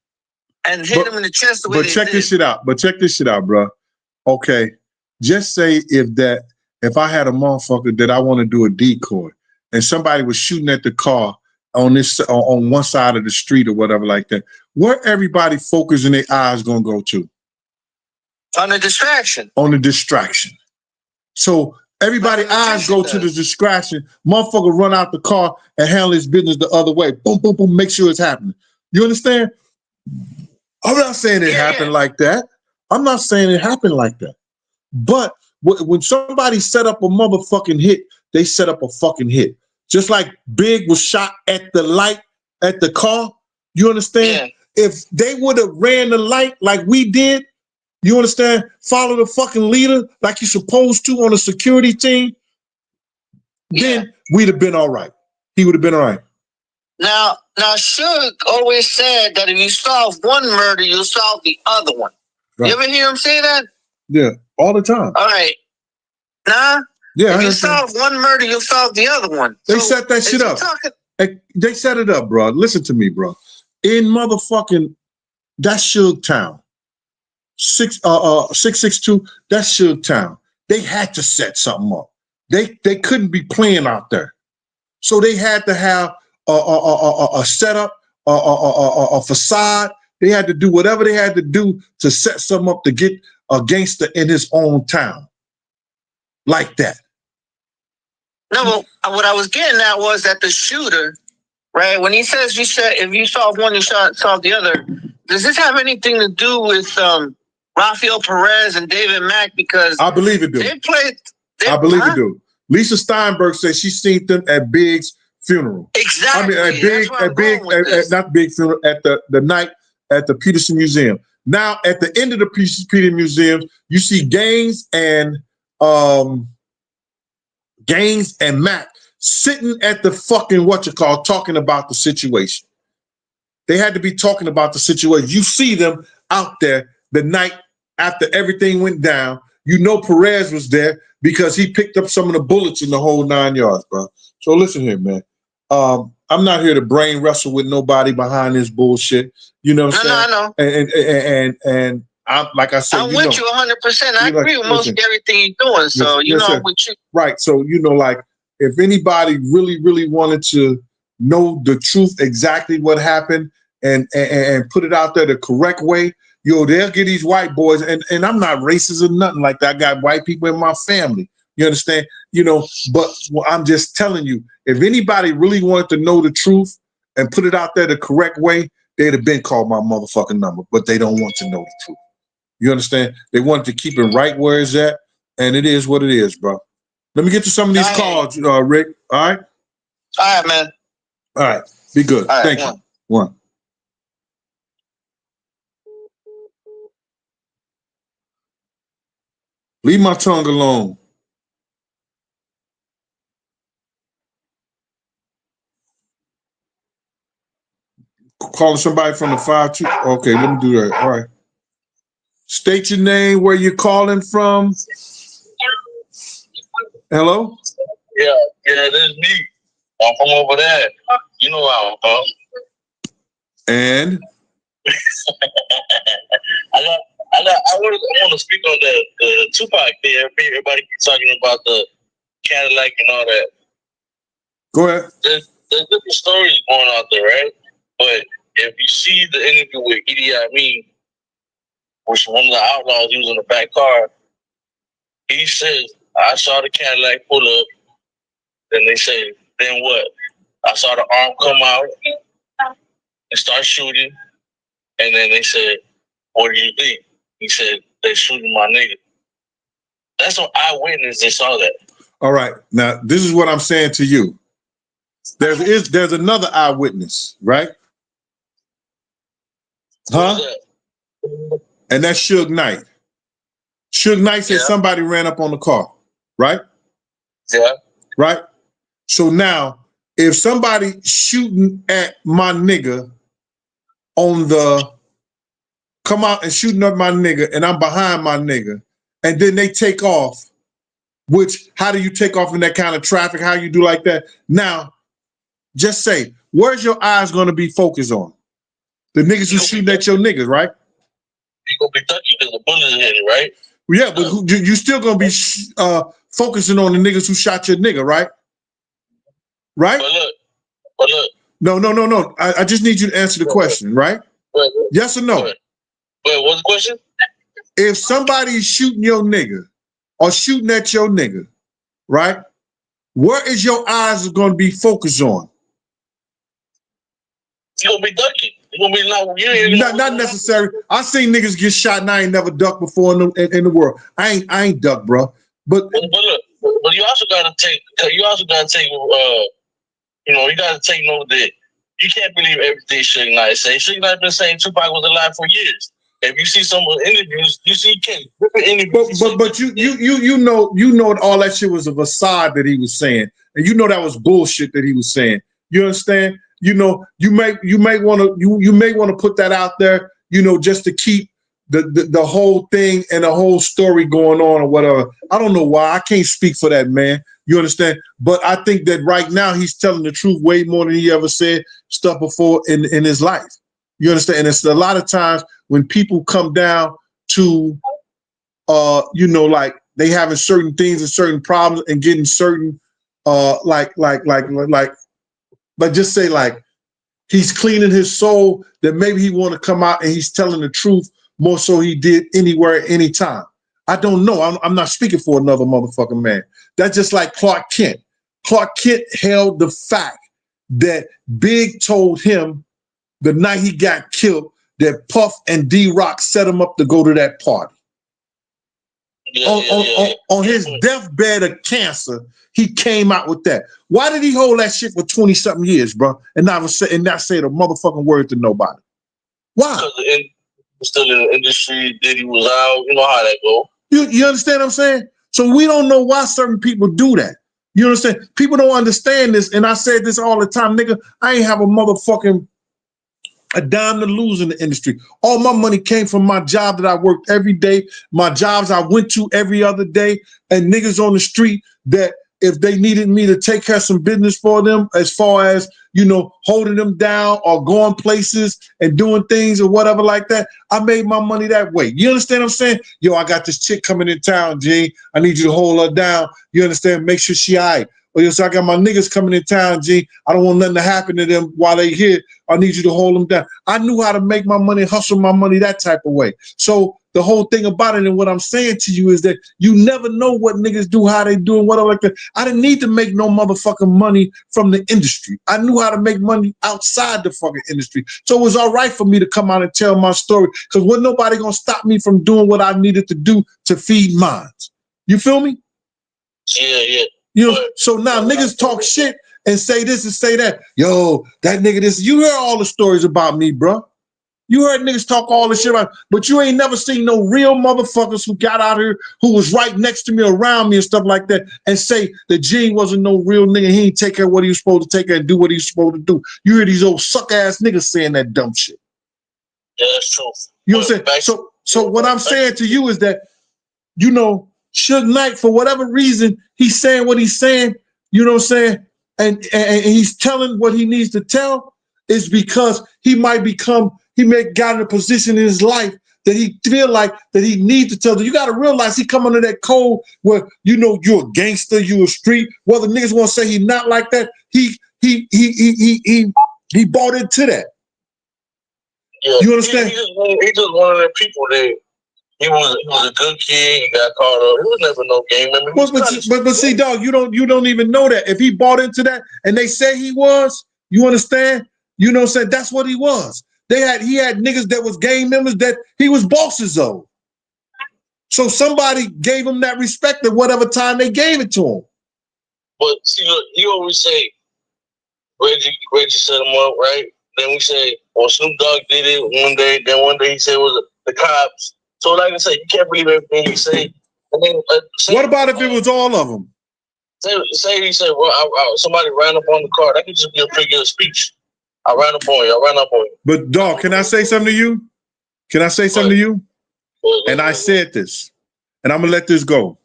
and hit him in the chest the way they did. But check this shit out, bro. Okay, just say if I had a motherfucker that I want to do a decoy and somebody was shooting at the car on one side of the street or whatever like that, where everybody focusing their eyes gonna go to? On the distraction. On the distraction. So everybody eyes go to the distraction. Motherfucker run out the car and handle his business the other way. Boom, boom, boom. Make sure it's happening. You understand? I'm not saying it happened like that. I'm not saying it happened like that. But when somebody set up a motherfucking hit, they set up a fucking hit. Just like Big was shot at the light at the car. You understand? Yeah. If they would have ran the light like we did, you understand? Follow the fucking leader like you're supposed to on a security team, then we'd have been all right. He would have been all right. Now, Suge always said that if you solve one murder, you'll solve the other one. Right. You ever hear him say that? Yeah, all the time. All right. Nah? Yeah, if you solve one murder, you'll solve the other one. They set that shit up. They set it up, bro. Listen to me, bro. In motherfucking, that's Suge Town. 662, that's Suge Town. They had to set something up. They couldn't be playing out there. So they had to have a setup, a facade. They had to do whatever they had to do to set something up to get a gangster in his own town. Like that. No, but what I was getting at was that the shooter, right, when he says if you solve one, you solve the other, does this have anything to do with Rafael Perez and David Mack? Because I believe it do. I believe it do. Lisa Steinberg says she seen them at Big's funeral. Exactly. I mean, not Big funeral, at the night at the Peterson Museum. Now, at the end of the Peterson Museum, you see Gaines and Mac sitting at the fucking talking about the situation. They had to be talking about the situation. You see them out there the night after everything went down. You know Perez was there because he picked up some of the bullets in the whole 9 yards, bro. So listen here, man. I'm not here to brain wrestle with nobody behind this bullshit. You know what I'm saying? I know. And I'm like I said, I'm with you 100%. I agree with most everything you're doing. So I'm with you. Right. So like if anybody really wanted to know the truth, exactly what happened, and put it out there the correct way, they'll get these white boys, and I'm not racist or nothing like that. I got white people in my family. You understand? But I'm just telling you, if anybody really wanted to know the truth and put it out there the correct way, they'd have been called my motherfucking number, but they don't want to know the truth. You understand? They wanted to keep it right where it's at, and it is what it is, bro. Let me get to some of these calls, Rick. All right? All right, man. All right. Be good. All right, Thank you. One. Leave my tongue alone. Calling somebody from the 5-2. Okay, let me do that. All right. State your name, where you're calling from. Hello? Yeah, this is me. I'm from over there. You know where I'm from. And? I want to speak on the Tupac thing. Everybody keeps talking about the Cadillac and all that. Go ahead. There's different stories going out there, right? But if you see the interview with Idi Amin, which one of the outlaws, he was in the back car, he says, I saw the Cadillac pull up. Then they say, then what? I saw the arm come out and start shooting. And then they said, what do you think? He said, they're shooting my nigga. That's an eyewitness that saw that. All right. Now, this is what I'm saying to you. There's another eyewitness, right? Huh? And that's Suge Knight. Suge Knight said somebody ran up on the car, right? Yeah. Right? So now, if somebody shooting at my nigga come out and shooting up my nigga, and I'm behind my nigga, and then they take off, how do you take off in that kind of traffic? How you do like that? Now, just say, where's your eyes going to be focused on? The niggas who shooting at your niggas, right? You're going to be touchy because the bullet is in it, right? Yeah, but you still going to be focusing on the niggas who shot your nigga, right? Right? But look. No. I just need you to answer the question, right? Yes or no? Wait, what's the question? If somebody's shooting your nigga or shooting at your nigga, right? Where is your eyes going to be focused on? You're going to be ducking. You're going to be not necessary. I seen niggas get shot and I ain't never ducked before in the world. I ain't ducked, bro. But look, but you also got to take, you got to take note that you can't believe everything Suge Knight say. Suge Knight been saying Tupac was alive for years. If you see some of the interviews, you see different interviews. But you know all that shit was a facade that he was saying, and you know that was bullshit that he was saying. You understand? You may want to put that out there, just to keep the whole thing and the whole story going on or whatever. I don't know why. I can't speak for that man. You understand? But I think that right now he's telling the truth way more than he ever said stuff before in his life. You understand? And it's a lot of times when people come down to, like they having certain things and certain problems and getting certain, like just say like he's cleaning his soul, that maybe he want to come out and he's telling the truth more so he did anywhere, anytime. I don't know. I'm not speaking for another motherfucking man. That's just like Clark Kent. Clark Kent held the fact that Big told him the night he got killed that Puff and D-Rock set him up to go to that party. On his deathbed of cancer, he came out with that. Why did he hold that shit for 20-something years, bro? And not say a motherfucking word to nobody? Why? Because still in the industry, Diddy was out. You know how that go. You understand what I'm saying? So we don't know why certain people do that. You understand? People don't understand this, and I said this all the time, nigga. I ain't have a dime to lose in the industry. All my money came from my job that I worked every day, my jobs I went to every other day, and niggas on the street that if they needed me to take care of some business for them, as far as, you know, holding them down or going places and doing things or whatever like that. I made my money that way. You understand what I'm saying? Yo, I got this chick coming in town, G. I need you to hold her down. You understand? Make sure she all right. Or yo, so I got my niggas coming in town, G. I don't want nothing to happen to them while they here. I need you to hold them down. I knew how to make my money, hustle my money that type of way. So the whole thing about it and what I'm saying to you is that you never know what niggas do, how they do, and whatever like that. I didn't need to make no motherfucking money from the industry. I knew how to make money outside the fucking industry. So it was all right for me to come out and tell my story because wasn't nobody gonna stop me from doing what I needed to do to feed minds. You feel me? Yeah. You know, so now niggas talk shit and say this and say that. Yo, that nigga this. You heard all the stories about me, bro. You heard niggas talk all this shit about, but you ain't never seen no real motherfuckers who got out here, who was right next to me, around me and stuff like that, and say that Gene wasn't no real nigga. He ain't take care of what he was supposed to take care and do what he was supposed to do. You hear these old suck ass niggas saying that dumb shit. Yeah, that's true. You know what I'm saying? So what I'm saying to you is that, you know, Suge Knight, for whatever reason, he's saying what he's saying, you know what I'm saying? And he's telling what he needs to tell is because he may got in a position in his life that he feel like that he needs to tell. You got to realize he come under that code where, you know, you're a gangster, you a street. Whether niggas want to say he not like that, he bought into that. Yeah, you understand? He just one of the people that he was a good kid. He got caught up. He was never no gang member. But see, dog, you don't even know that. If he bought into that and they say he was, you understand? You know what I'm saying? That's what he was. He had niggas that was gang members that he was bosses of. So somebody gave him that respect at whatever time they gave it to him. But see, look, you always say Reggie set him up, right? Then we say, well, Snoop Dogg did it one day. Then one day he said it was the cops. So like I said, you can't believe everything he say. And then, what about if it was all of them? Say he said, well, somebody ran up on the car. That could just be a figure of speech. I ran up on you. But dog, can I say something to you? Can I say something to you? And I said this, and I'm gonna let this go.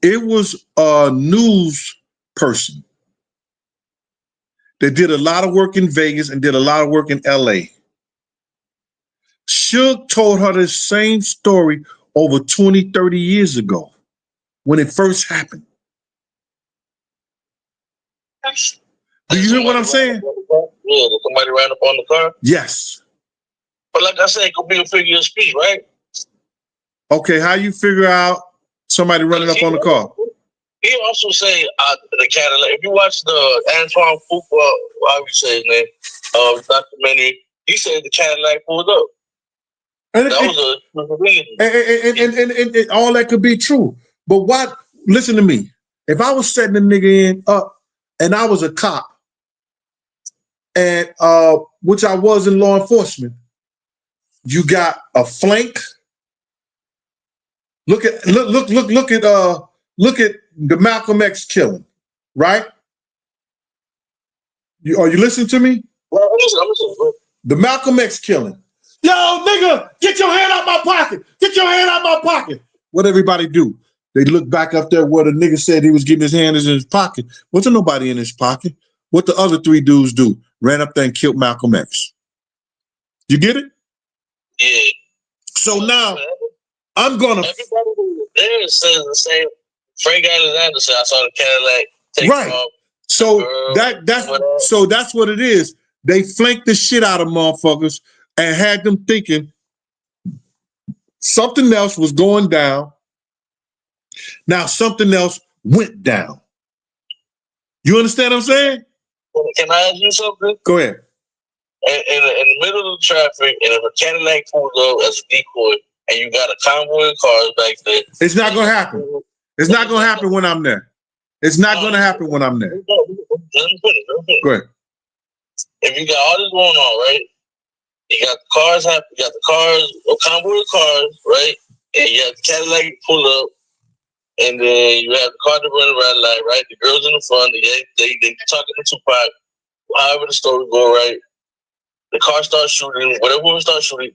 It was a news person that did a lot of work in Vegas and did a lot of work in LA. Suge told her the same story over 20, 30 years ago when it first happened. Do you hear what I'm saying? Yeah, somebody ran up on the car? Yes. But like I said, it could be a figure of speech, right? Okay, how you figure out somebody running up on the car? He also say the Cadillac. If you watch the Antoine Fuqua, how you say his name, documentary, he said the Cadillac pulled up. And all that could be true. But what? Listen to me. If I was setting a nigga up and I was a cop, and which I was in law enforcement, you got a flank. Look at the Malcolm X killing, right? Are you listening to me? Well, I'm listening. The Malcolm X killing. Yo, nigga, get your hand out my pocket. Get your hand out my pocket. What everybody do? They look back up there where the nigga said he was getting his hand in his pocket. Wasn't nobody in his pocket. What the other three dudes do? Ran up there and killed Malcolm X. You get it? Yeah. So now I'm gonna. Everybody there says the same. Frank Alexander said, "I saw the Cadillac take right." off. So that's what it is. They flanked the shit out of motherfuckers and had them thinking something else was going down. Now something else went down. You understand what I'm saying? Can I ask you something? Go ahead. In the middle of the traffic, and if a Cadillac pulls up as a decoy, and you got a convoy of cars back there, it's not gonna happen. It's not gonna happen when I'm there. It's not gonna happen when I'm there. Let me finish. Go ahead. If you got all this going on, right? You got the cars happen. You got the cars, a convoy of cars, right? And you have the Cadillac pull up, and then you have the car that run the red light, right? The girls in the front, they talking to Tupac. However the story go, right? The car starts shooting. Whatever one starts shooting,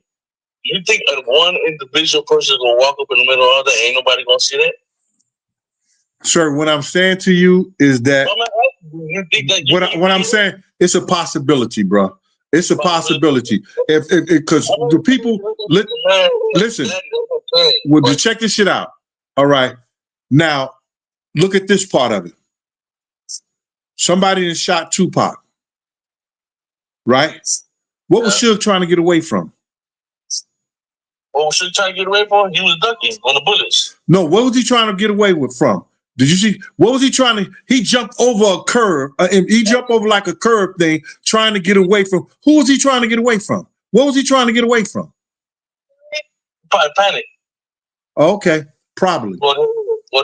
you think one individual person is gonna walk up in the middle of all that? Ain't nobody gonna see that? Sir, what I'm saying to you is that You think that what I'm saying, it's a possibility, bro. It's a possibility. If because the people listen, well, just check this shit out. All right, now look at this part of it. Somebody that shot Tupac, right? What was Suge trying to get away from? What was Suge trying to get away from? He was ducking on the bullets. No, what was he trying to get away from? Did you see? What was he trying to? He jumped over a curve. And he jumped over like a curve thing, trying to get away from. Who was he trying to get away from? What was he trying to get away from? Probably panic. Okay, probably.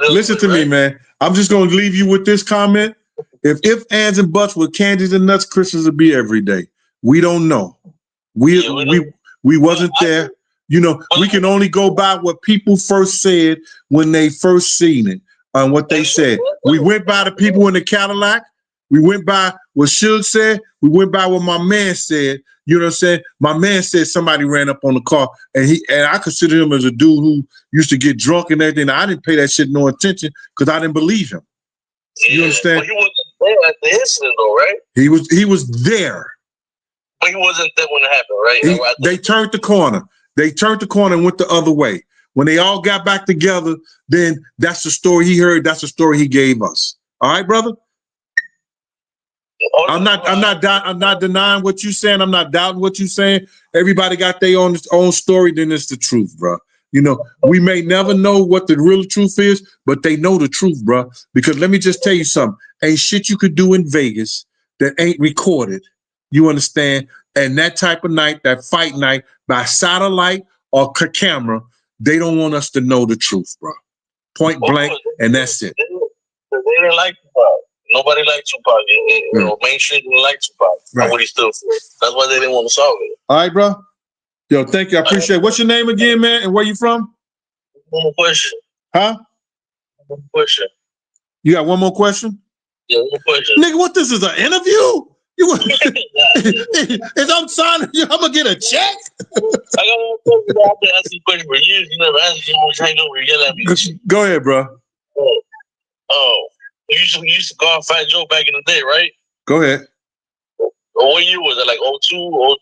Listen to me, right? man. I'm just going to leave you with this comment. If ands and buts with candies and nuts, Christmas will be every day. We don't know. We wasn't there. You know, we can only go by what people first said when they first seen it and what they said. We went by the people in the Cadillac. We went by what Suge said. We went by what my man said. You know what I'm saying? My man said somebody ran up on the car, and I consider him as a dude who used to get drunk and everything. I didn't pay that shit no attention because I didn't believe him. You understand? But he wasn't there at the incident, though, right? He was there. But he wasn't there when it happened, right? They turned the corner. They turned the corner and went the other way. When they all got back together, then that's the story he heard. That's the story he gave us. All right, brother? I'm not denying what you're saying. I'm not doubting what you're saying. Everybody got their own story. Then it's the truth, bro. You know, we may never know what the real truth is, but they know the truth, bro. Because let me just tell you something. Ain't shit you could do in Vegas that ain't recorded. You understand? And that type of night, that fight night, by satellite or camera, they don't want us to know the truth, bro. Point blank, and that's it. They didn't like Tupac. Nobody liked Tupac. You know, mainstream didn't like Tupac. Right. What he stood for. That's why they didn't want to solve it. All right, bro. Yo, thank you. I appreciate it. What's your name again, man? And where you from? One more question. Huh? One more question. You got one more question? Yeah, one more question. Nigga, what, this is an interview? If I'm signing you, I'm going to get a check? I got one question. I've been asking you a question for years. You never answered. You always hang over and yell at me. Go ahead, bro. You used to go and Fat Joe back in the day, right? Go ahead. What year was it? Like 02?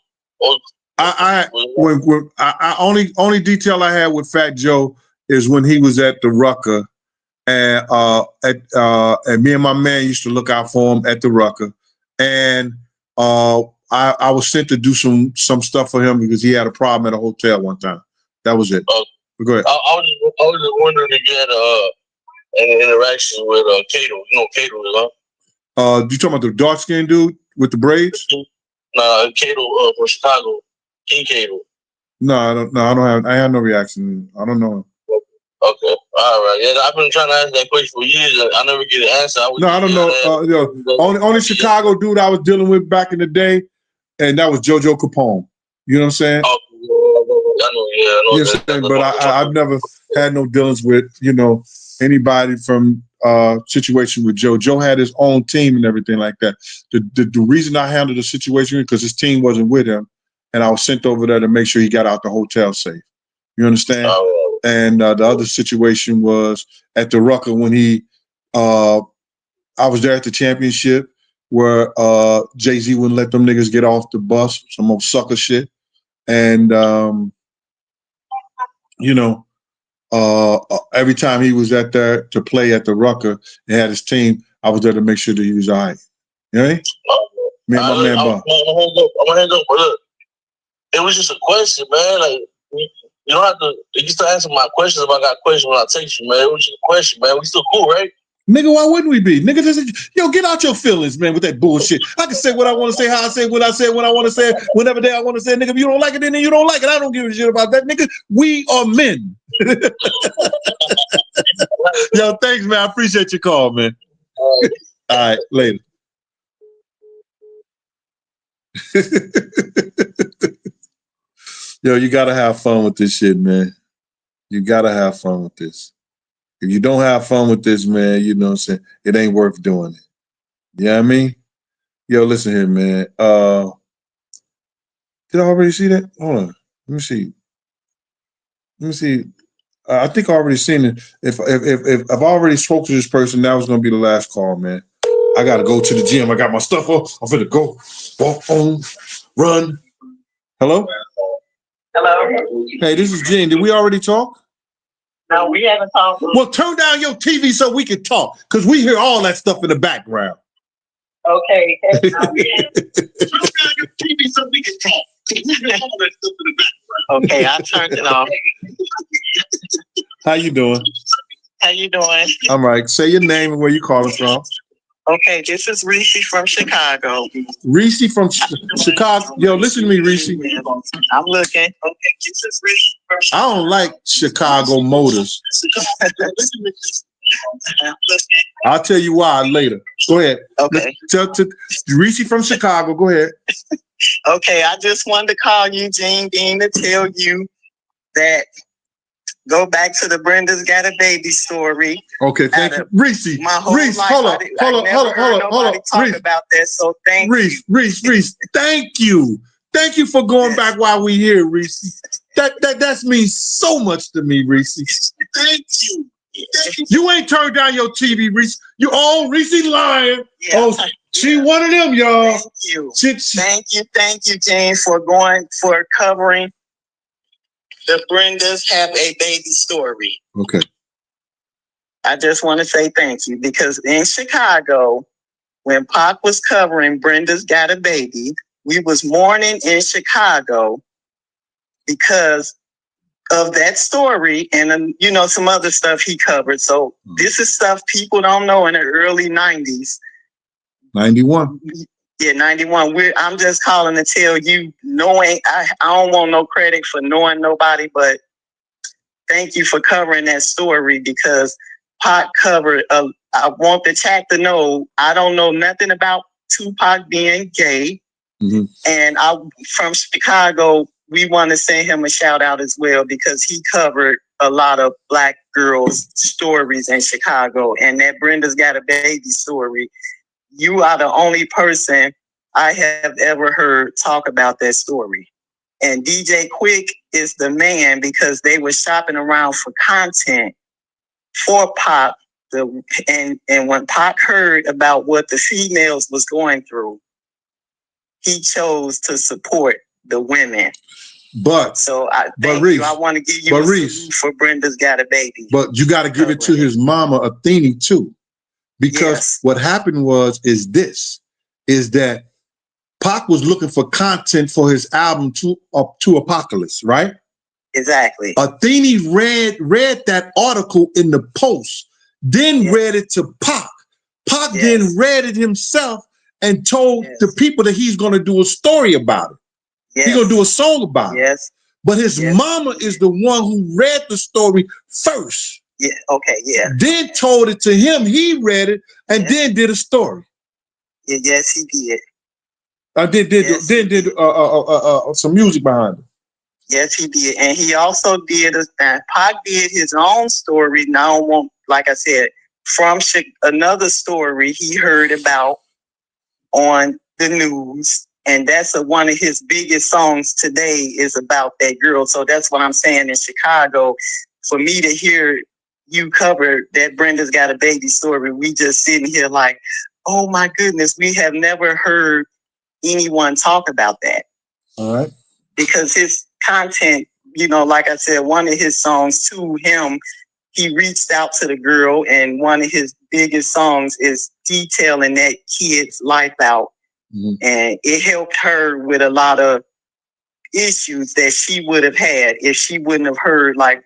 Only detail I had with Fat Joe is when he was at the Rucker, and me and my man used to look out for him at the Rucker, and I was sent to do some stuff for him because he had a problem at a hotel one time. That was it. Go ahead. I was just wondering if you had an interaction with Cato. You know Cato is, huh? You talking about the dark skinned dude with the braids? Nah, Cato from Chicago. King Cato. No, I don't. I had no reaction. I don't know him. Okay, all right. Yeah, I've been trying to ask that question for years. I never get an answer. I don't know. Only Chicago dude I was dealing with back in the day, and that was JoJo Capone. You know what I'm saying? I know. You know what I'm saying? But I've never had no dealings with anybody from situation with Joe. Joe had his own team and everything like that. The reason I handled the situation because his team wasn't with him, and I was sent over there to make sure he got out the hotel safe. You understand? And the other situation was at the Rucker when I was there at the championship where Jay-Z wouldn't let them niggas get off the bus, some old sucker shit. And, every time he was at there to play at the Rucker and had his team, I was there to make sure that he was all right. You know what I mean? Me and my man Bob. I'm gonna hang up. Look, it was just a question, man. Like, you don't have to. You used to answer my questions if I got questions when I text you, man. It was just a question, man. We still cool, right? Nigga, why wouldn't we be? Nigga, get out your feelings, man, with that bullshit. I can say what I want to say, how I say what I say, when I want to say it, whenever day I want to say it. Nigga, if you don't like it, then you don't like it. I don't give a shit about that, nigga. We are men. Yo, thanks, man. I appreciate your call, man. All right, later. Yo, you gotta have fun with this shit, man. You gotta have fun with this. If you don't have fun with this, man, you know what I'm saying? It ain't worth doing it. You know what I mean? Yo, listen here, man. Did I already see that? Hold on. Let me see. I think I already seen it. If I've already spoke to this person, that was gonna be the last call, man. I gotta go to the gym. I got my stuff on. I'm finna go. Walk on, run. Hello? Hello? Hey, this is Gene. Did we already talk? No, we haven't talked. Well, turn down your TV so we can talk, because we hear all that stuff in the background. Okay. How Okay, I turned it off. you doing? How you doing? I'm right. Say your name and where you calling from. Okay, this is Reese from Chicago. Reese from Chicago. Yo, listen to me, Reese. I'm looking. Okay, this is Reese from I don't like Chicago motors. I'll tell you why later. Go ahead. Okay. Tell Reese from Chicago. Go ahead. Okay, I just wanted to call you, Gene Dean, to tell you that go back to the Brenda's Got a Baby story. Okay, thank you. Reese, My whole Reese, life, hold on. Nobody talk about that, so thank you. Reese, thank you. Thank you for going back while we here, Reese. That means so much to me, Reese. Thank you. You ain't turned down your TV, Reese. You all Reese lying. Yeah, she one of them, y'all. Thank you. Thank you, Jane, for covering the Brenda's Have a Baby story. Okay. I just want to say thank you, because in Chicago, when Pac was covering Brenda's Got a Baby, we was mourning in Chicago because of that story and some other stuff he covered. So this is stuff people don't know in the early 90s. 91. Yeah, 91. I'm just calling to tell you, knowing I don't want no credit for knowing nobody, but thank you for covering that story, because Pac covered. I want the chat to know I don't know nothing about Tupac being gay, and from Chicago. We want to send him a shout out as well, because he covered a lot of Black girls' stories in Chicago, and that Brenda's Got a Baby story. You are the only person I have ever heard talk about that story. And DJ Quick is the man, because they were shopping around for content for Pac. And when Pac heard about what the females was going through, he chose to support the women. But so I want to give you a salute for Brenda's Got a Baby. But you got to give it to his mama, Athene, too. Because what happened is that Pac was looking for content for his album to Apocalypse, right? Exactly. Athene read that article in the Post, then read it to Pac. Pac then read it himself and told the people that he's going to do a story about it. He's going to do a song about it. But his mama is the one who read the story first. Yeah. Okay. Yeah. Then told it to him. He read it and then did a story. Yes, he did. Did some music behind it. Yes, he did, and he also did. Pac did his own story. Now, like I said, from another story he heard about on the news. And that's one of his biggest songs today is about that girl. So that's what I'm saying in Chicago. For me to hear you cover that Brenda's Got a Baby story, we just sitting here like, oh my goodness, we have never heard anyone talk about that. All right. Because his content, like I said, one of his songs to him, he reached out to the girl, and one of his biggest songs is detailing that kid's life out. And it helped her with a lot of issues that she would have had if she wouldn't have heard like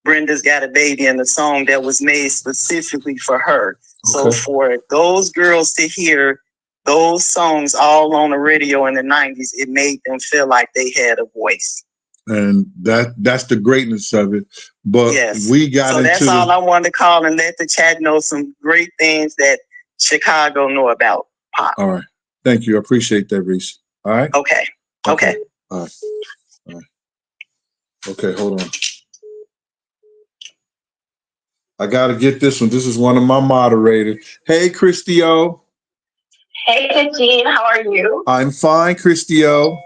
Brenda's Got a Baby and the song that was made specifically for her. So for those girls to hear those songs all on the radio in the 90s, it made them feel like they had a voice. And that's the greatness of it. But we got into that's all I wanted to call and let the chat know some great things that Chicago know about Pac. All right. Thank you. I appreciate that, Reese. All right. Okay. All right. Okay, hold on. I got to get this one. This is one of my moderators. Hey, Christio. Hey, Gene. How are you? I'm fine, Christio.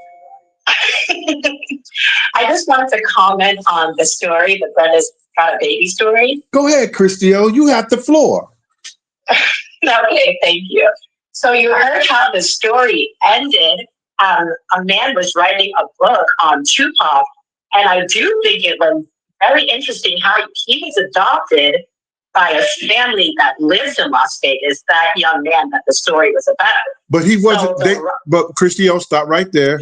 I just wanted to comment on the story, the Brenda's Got a Baby story. Go ahead, Christio. You have the floor. Okay, thank you. So you heard how the story ended. A man was writing a book on Tupac, and I do think it was very interesting how he was adopted by a family that lives in Las Vegas, that young man that the story was about. But he wasn't, but Christy, I'll stop right there.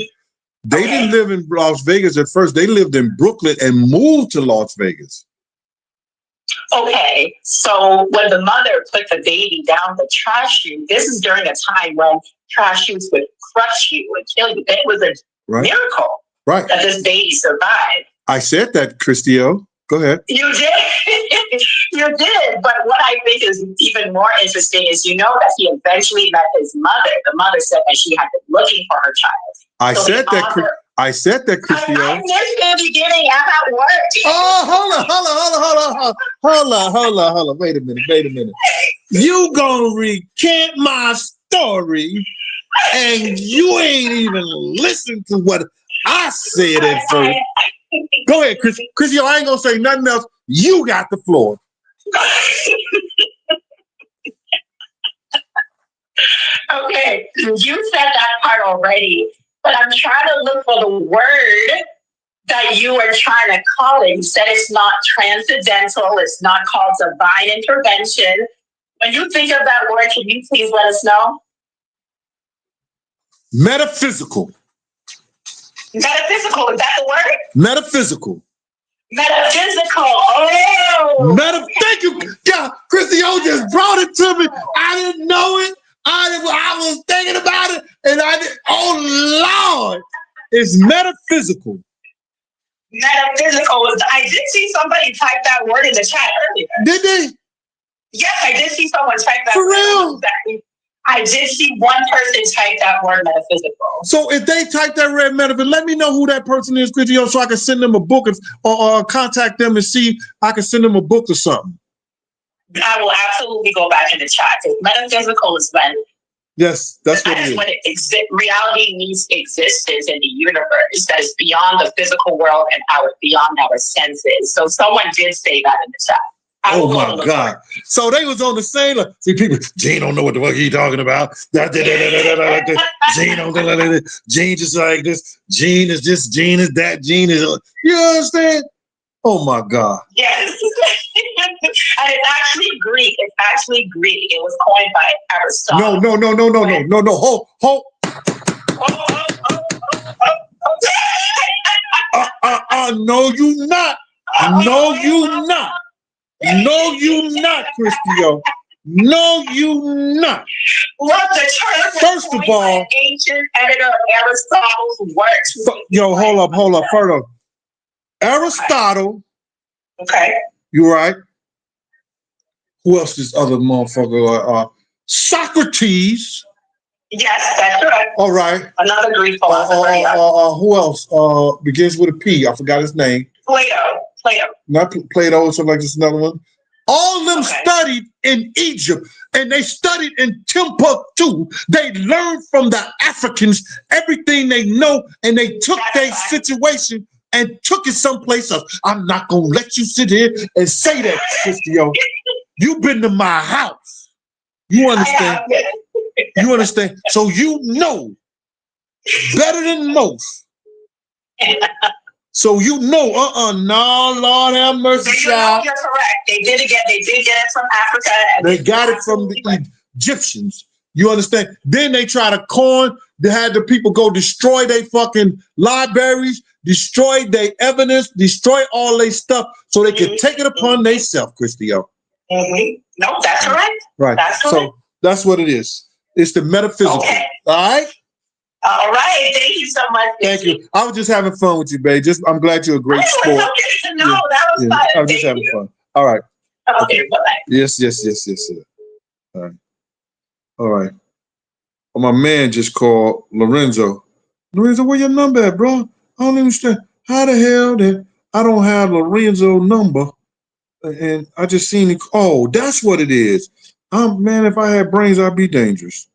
They didn't live in Las Vegas at first. They lived in Brooklyn and moved to Las Vegas. Okay, so when the mother put the baby down the trash chute, this is during a time when trash chutes would crush you and kill you. It was a miracle that this baby survived. I said that, Christy O. Go ahead. You did. You did. But what I think is even more interesting is that he eventually met his mother. The mother said that she had been looking for her child. I said that, Christy O. I missed the beginning. I'm at work. Oh, hold on. Wait a minute. You gonna recant my story and you ain't even listened to what I said at first. Go ahead, Chrissy. I ain't gonna say nothing else. You got the floor. Okay, you said that part already, but I'm trying to look for the word that you were trying to call it. You said it's not transcendental. It's not called divine intervention. When you think of that word, can you please let us know? Metaphysical. Metaphysical, is that the word? Metaphysical. Oh. Thank you. Yeah, Christy O just brought it to me. I didn't know it. I was thinking about it, and oh Lord, it's metaphysical. Metaphysical. I did see somebody type that word in the chat earlier. Did they? Yes, I did see someone type that. For real? Exactly. I did see one person type that word metaphysical. So if they type that word metaphysical, let me know who that person is, Christy, so I can send them a book or contact them and see if I can send them a book or something. I will absolutely go back in the chat. Metaphysical is when that's what it is. When reality meets existence in the universe that is beyond the physical world and beyond our senses. So someone did say that in the chat. Oh my God. So they was on the same line. See, people, Gene don't know what the fuck he talking about. Gene don't Gene just like this. Gene is this, Gene is that, Gene is you understand? Oh my God. Yes. And it's actually Greek. It was coined by Aristotle. No. Hold. No, you not. No, you not. No, you not, Christy. No, you not. Look, the term first of all, ancient editor of Aristotle's works. Hold up. Further. Aristotle. Okay. You right. Who else this other motherfucker? Socrates. Yes, that's correct. All right. Another Greek philosopher. Who else? Begins with a P. I forgot his name. Plato. Not Plato or something like this. Another one. All of them studied in Egypt, and they studied in Timbuktu. They learned from the Africans everything they know, and they took their situation and took it someplace else. I'm not gonna let you sit here and say that, Christy-O. You've been to my house. You understand? You understand? So you know better than most. So you know, no, Lord have mercy, child. You're correct. They did get it from Africa. They got it from the Egyptians. You understand? Then they try to they had the people go destroy their fucking libraries, destroy their evidence, destroy all their stuff so they could take it upon themselves, Christy-O. No, that's correct. Right. That's correct. So that's what it is. It's the metaphysical. Okay. All right? All right. Thank you so much. Thank you. I was just having fun with you, babe. I'm glad you're a great sport. Okay to know. Yeah. That was fun. I was just having fun. All right. Okay. Bye-bye. Yes. All right. Oh, my man just called Lorenzo. Lorenzo, where your number at, bro? I don't understand. How the hell did I don't have Lorenzo's number? And I just seen it. Oh, that's what it is. Man, if I had brains, I'd be dangerous.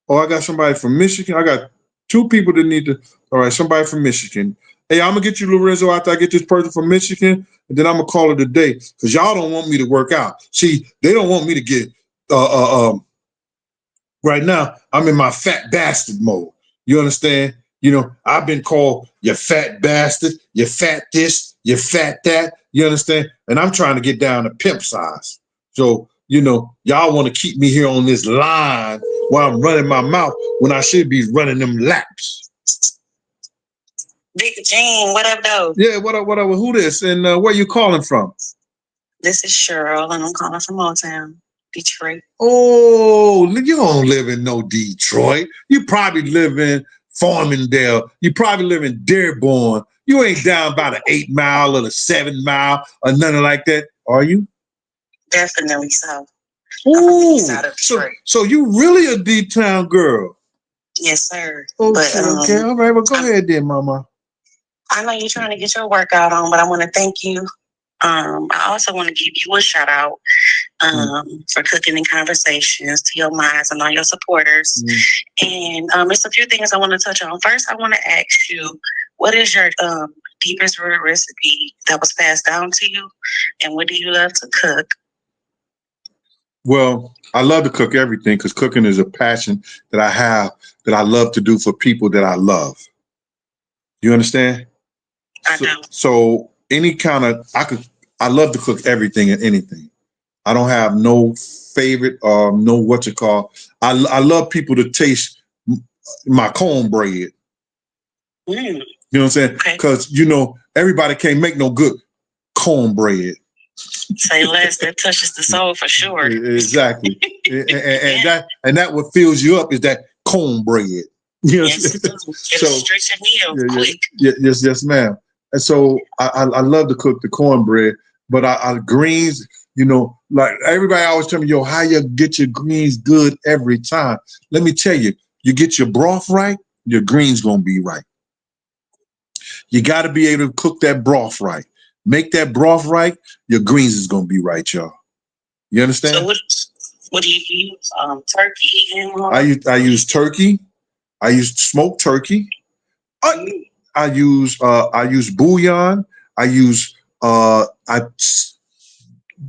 Oh, I got somebody from Michigan. I got two people that need to. All right, somebody from Michigan. Hey, I'm going to get you, Lorenzo, after I get this person from Michigan, and then I'm going to call it a day because y'all don't want me to work out. See, they don't want me to get right now, I'm in my fat bastard mode. You understand? You know, I've been called you fat bastard, you fat this, you fat that. You understand? And I'm trying to get down to pimp size. So, you know, y'all want to keep me here on this line while I'm running my mouth when I should be running them laps. Big Gene, what up, though? Yeah, what up, who this? And where you calling from? This is Cheryl, and I'm calling from Old Town, Detroit. Oh, you don't live in no Detroit. You probably live in Farmingdale. You probably live in Dearborn. You ain't down by the 8 Mile or the 7 Mile or nothing like that, are you? Definitely so. Ooh, so you really a D-Town girl? Yes, sir. Okay, okay, all right. Well, go ahead then, Mama. I know you're trying to get your workout on, but I want to thank you. I also want to give you a shout out for cooking in conversations to your minds and all your supporters. And there's a few things I want to touch on. First, I want to ask you, what is your deepest root recipe that was passed down to you, and what do you love to cook? Well, I love to cook everything because cooking is a passion that I have that I love to do for people that I love. You understand? I do. So any kind of, I love to cook everything and anything. I don't have no favorite or no what you call. I love people to taste my cornbread. You know what I'm saying? Because, you know, everybody can't make no good cornbread. Say less, that touches the soul for sure. Exactly. and that what fills you up is that cornbread. You know, yes, yes, ma'am. And so I love to cook the cornbread, but I greens, you know, like everybody always tell me, yo, how you get your greens good every time? Let me tell you, you get your broth right, your greens gonna be right. You got to be able to cook that broth right. Make that broth right, your greens is gonna be right, y'all. You understand? So what do you use? Turkey and I use turkey. I use smoked turkey. I use bouillon. I use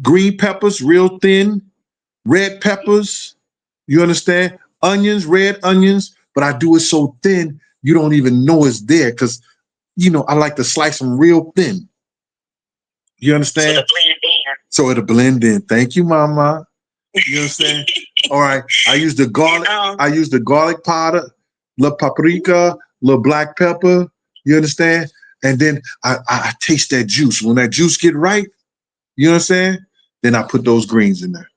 green peppers, real thin, red peppers. You understand? Onions, red onions, but I do it so thin you don't even know it's there because, you know, I like to slice them real thin. You understand? So it'll blend in. Thank you, Mama. You understand? All right. I use the garlic. I use the garlic powder, little paprika, little black pepper. You understand? And then I taste that juice. When that juice get right, you know what I'm saying? Then I put those greens in there.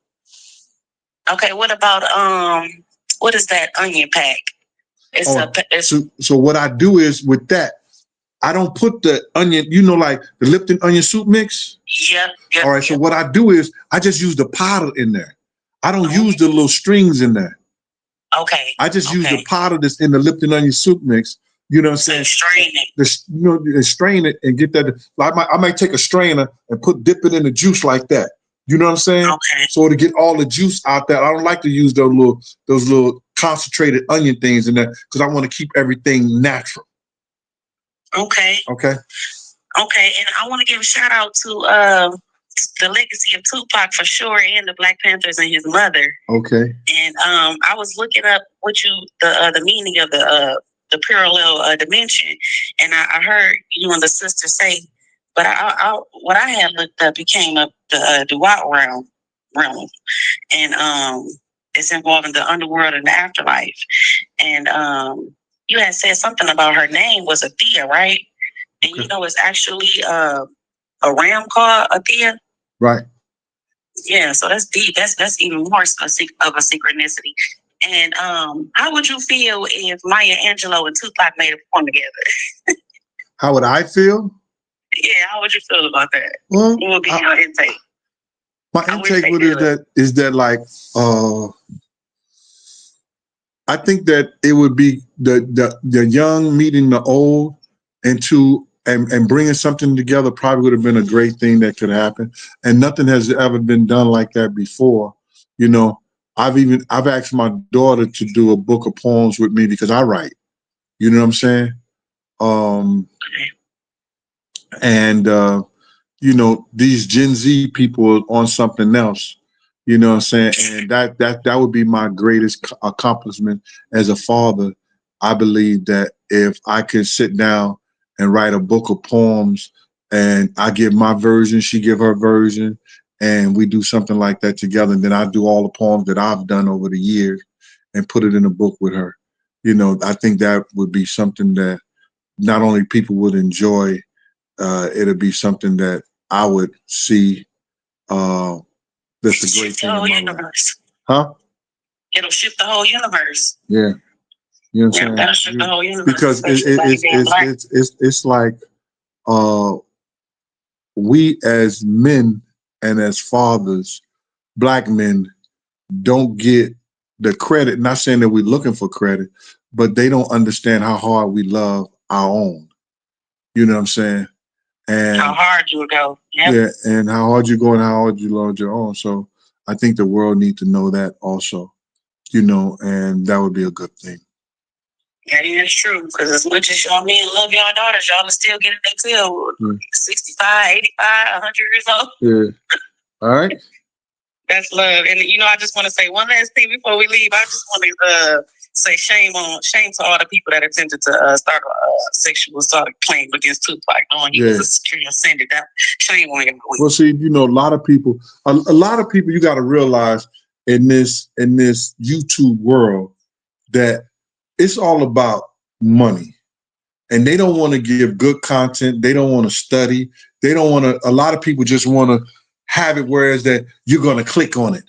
Okay. What about what is that onion pack? So what I do is with that, I don't put the onion, you know, like the Lipton onion soup mix. Yep. All right. So what I do is I just use the powder in there. I don't use the little strings in there. Okay. I just use the powder that's in the Lipton onion soup mix. You know what I'm saying? Strain it. Strain it and get that. I might take a strainer and dip it in the juice like that. You know what I'm saying? Okay. So to get all the juice out there, I don't like to use those little concentrated onion things in there because I want to keep everything natural. Okay. Okay. Okay, and I want to give a shout out to the legacy of Tupac for sure, and the Black Panthers and his mother. Okay. And I was looking up the meaning of the parallel dimension, and I heard you and the sister say, but what I had looked up became the Duat realm, and it's involving the underworld and the afterlife. And you had said something about her name was Athea, right? And you know, it's actually a ram called Athea. Right. Yeah, so that's deep. That's even more of a synchronicity. And how would you feel if Maya Angelou and Tupac made a perform together? How would I feel? Yeah, how would you feel about that? Well, what would be your intake? My intake is that like I think that it would be the young meeting the old and bringing something together probably would have been a great thing that could happen. And nothing has ever been done like that before. You know, I've asked my daughter to do a book of poems with me because I write. You know what I'm saying? And you know, these Gen Z people are on something else. You know what I'm saying? And that would be my greatest accomplishment as a father. I believe that if I could sit down and write a book of poems and I give my version, she give her version, and we do something like that together, and then I do all the poems that I've done over the years and put it in a book with her. You know, I think that would be something that not only people would enjoy, it'll be something that I would see that's a great thing in my life. Huh? It'll shift the whole universe. Yeah. You know what I'm saying? That'll shift the whole universe. Because it's like we as men and as fathers, Black men, don't get the credit. Not saying that we're looking for credit, but they don't understand how hard we love our own. You know what I'm saying? And how hard you would go. Yep. Yeah, and how hard you go and how hard you love your own. So I think the world needs to know that also, you know, and that would be a good thing. Yeah, it's true. Because as much as y'all men love y'all daughters, y'all are still getting their tail 65, 85, 100 years old. Yeah. All right. That's love. And, you know, I just want to say one last thing before we leave. I just want to say shame to all the people that attempted to start a sexual assault claim against Tupac, knowing he was a security offender. That shame on him. Well, see, you know, a lot of people, you got to realize in this YouTube world that it's all about money. And they don't want to give good content. They don't want to study. They don't want to, a lot of people just want to have it whereas that you're going to click on it.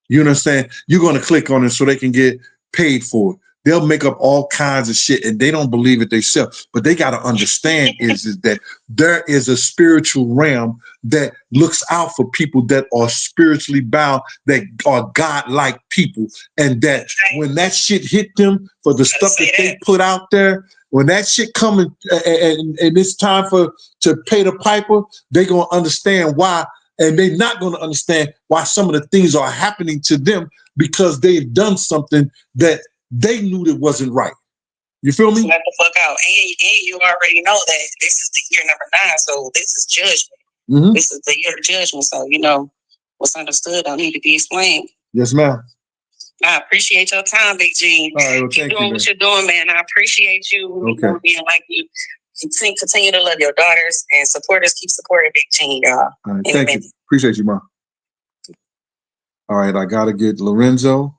You understand? You're going to click on it so they can get paid for it. They'll make up all kinds of shit and they don't believe it themselves. But they got to understand is that there is a spiritual realm that looks out for people that are spiritually bound, that are God-like people. And that when that shit hit them for the stuff that they put out there, when that shit coming and it's time to pay the piper, they're going to understand why. And they're not going to understand why some of the things are happening to them because they've done something that they knew that wasn't right. You feel me? Let the fuck out. And you already know that this is the year number 9, so this is judgment. Mm-hmm. This is the year of judgment. So, you know, what's understood don't need to be explained. Yes, ma'am. I appreciate your time, Big Gene. All right, well, keep doing what you're doing, man. I appreciate you. Okay. You know, being like you. Continue to love your daughters and supporters. Keep supporting Big Gene, y'all. All right, thank you. Appreciate you, Mom. All right, I got to get Lorenzo.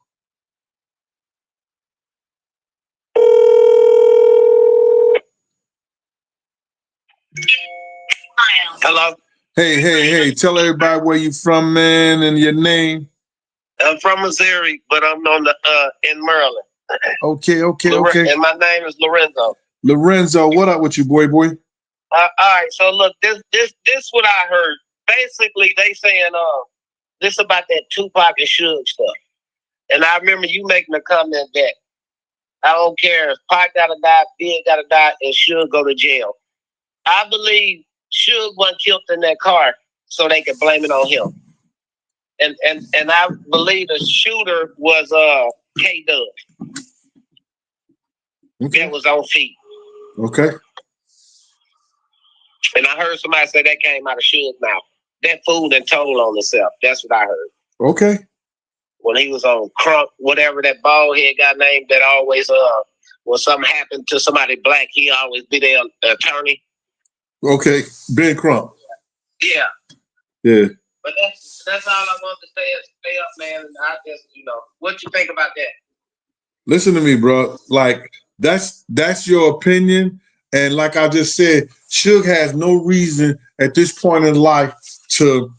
Hello. Hey. Tell everybody where you from, man, and your name. I'm from Missouri, but I'm on the in Maryland. Okay. And my name is Lorenzo. Lorenzo, what up with you, boy? All right, so look, this what I heard. Basically, they saying this about that Tupac and Suge stuff. And I remember you making a comment that I don't care if Pac gotta die, Big gotta die, and Suge go to jail. I believe Suge wasn't killed in that car, so they could blame it on him. And I believe the shooter was K-Dub. Okay. That was on feet. Okay. And I heard somebody say that came out of Suge's mouth. That fool done told on himself. That's what I heard. Okay. When he was on Crunk, whatever that bald head guy named that always when something happened to somebody black, he always be their attorney. Okay. Ben Crump. Yeah. Yeah. But that's all I want to say is stay up, man. And I just, what you think about that? Listen to me, bro. Like, that's your opinion. And like I just said, Suge has no reason at this point in life to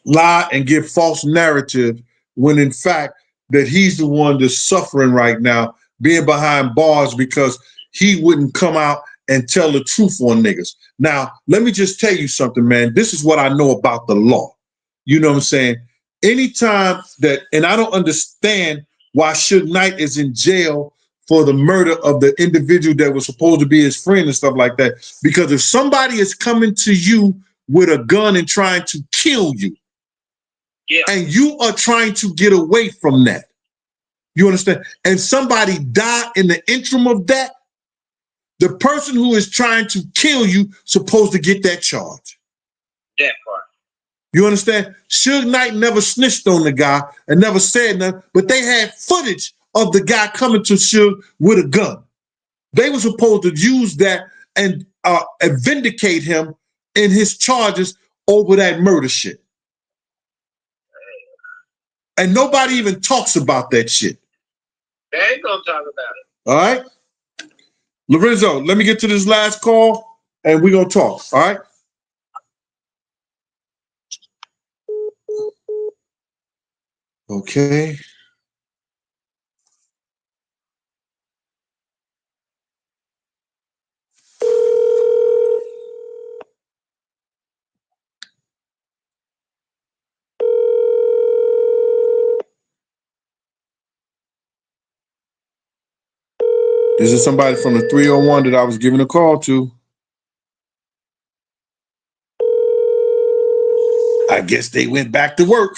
lie and give false narrative when in fact that he's the one that's suffering right now, being behind bars because he wouldn't come out and tell the truth on niggas. Now, let me just tell you something, man. This is what I know about the law. You know what I'm saying? Anytime that, and I don't understand why Suge Knight is in jail for the murder of the individual that was supposed to be his friend and stuff like that. Because if somebody is coming to you with a gun and trying to kill you, and you are trying to get away from that, you understand? And somebody died in the interim of that, the person who is trying to kill you supposed to get that charge. That part. You understand? Suge Knight never snitched on the guy and never said nothing, but they had footage of the guy coming to Suge with a gun. They were supposed to use that and vindicate him in his charges over that murder shit. And nobody even talks about that shit. They ain't gonna talk about it. All right? Lorenzo, let me get to this last call and we're going to talk. All right? Okay. This is somebody from the 301 that I was giving a call to. I guess they went back to work.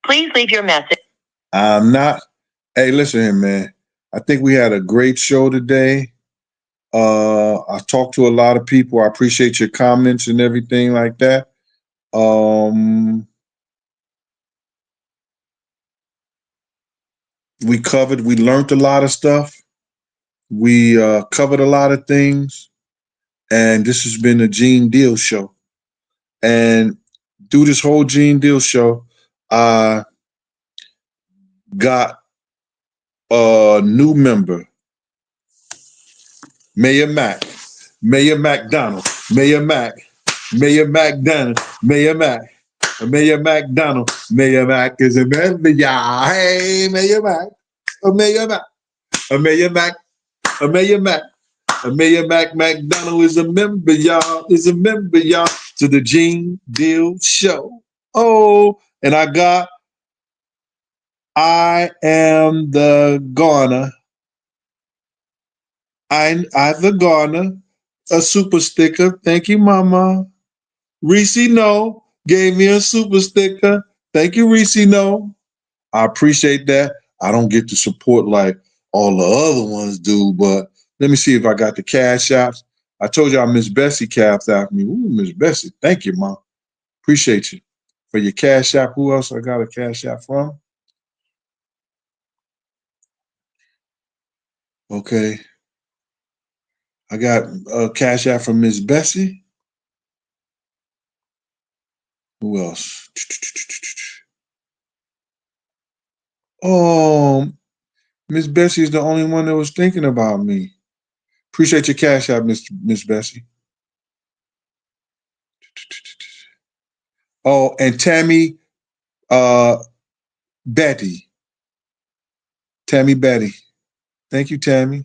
Please leave your message. I'm not. Hey, listen here, man. I think we had a great show today. I talked to a lot of people. I appreciate your comments and everything like that. We learned a lot of stuff. We covered a lot of things. And this has been a Gene Deal show. And through this whole Gene Deal show, I got a new member, Mayor Mac, Mayor McDonald, Mayor Mac, Mayor McDonald, Mayor Mac, Mayor McDonald, Mayor Mac is a member, y'all. Hey, Mayor Mac, Mayor Mac, Mayor Mac, Mayor Mac, Mayor Mac McDonald is a member, y'all, to the Gene Deal show. Oh, and I am the Garner. I'm the Garner, a super sticker. Thank you, Mama. Reese No gave me a super sticker. Thank you, Reese No. I appreciate that. I don't get the support like all the other ones do, but let me see if I got the cash apps. I told y'all Miss Bessie capped after me. Ooh, Miss Bessie. Thank you, Mom. Appreciate you. For your cash app, who else I got a cash app from? Okay. I got a cash app from Miss Bessie. Who else? Oh, Miss Bessie is the only one that was thinking about me. Appreciate your cash app, Miss Bessie. Oh, and Tammy Betty. Tammy Betty. Thank you, Tammy.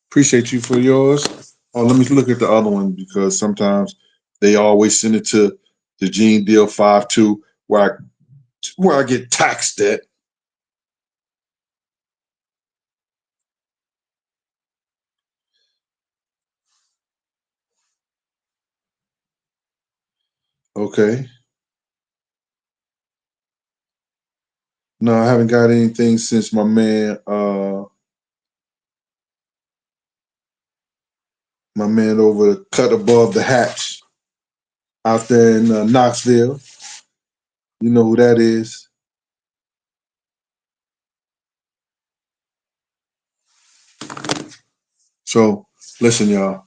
Appreciate you for yours. Oh, let me look at the other one because sometimes they always send it to the Gene Deal 52 where I get taxed at. Okay. No, I haven't got anything since my man over cut above the hatch out there in Knoxville. You know who that is. So listen, y'all.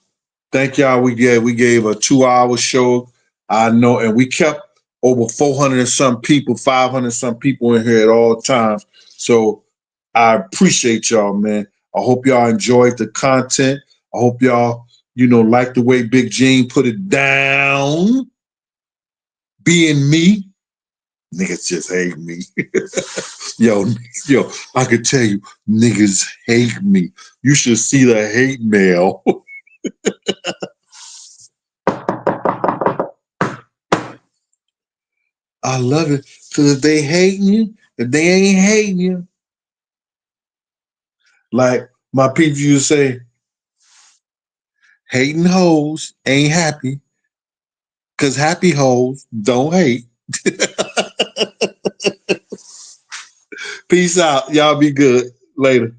Thank y'all. We gave a 2-hour show. I know, and we kept over 400 and some people, 500 some people in here at all times. So I appreciate y'all, man. I hope y'all enjoyed the content. I hope y'all, like the way Big Gene put it down. Being me. Niggas just hate me. Yo, I could tell you, niggas hate me. You should see the hate mail. I love it. Because if they hating you, if they ain't hating you, like my people used to say, hating hoes ain't happy. Because happy hoes don't hate. Peace out. Y'all be good. Later.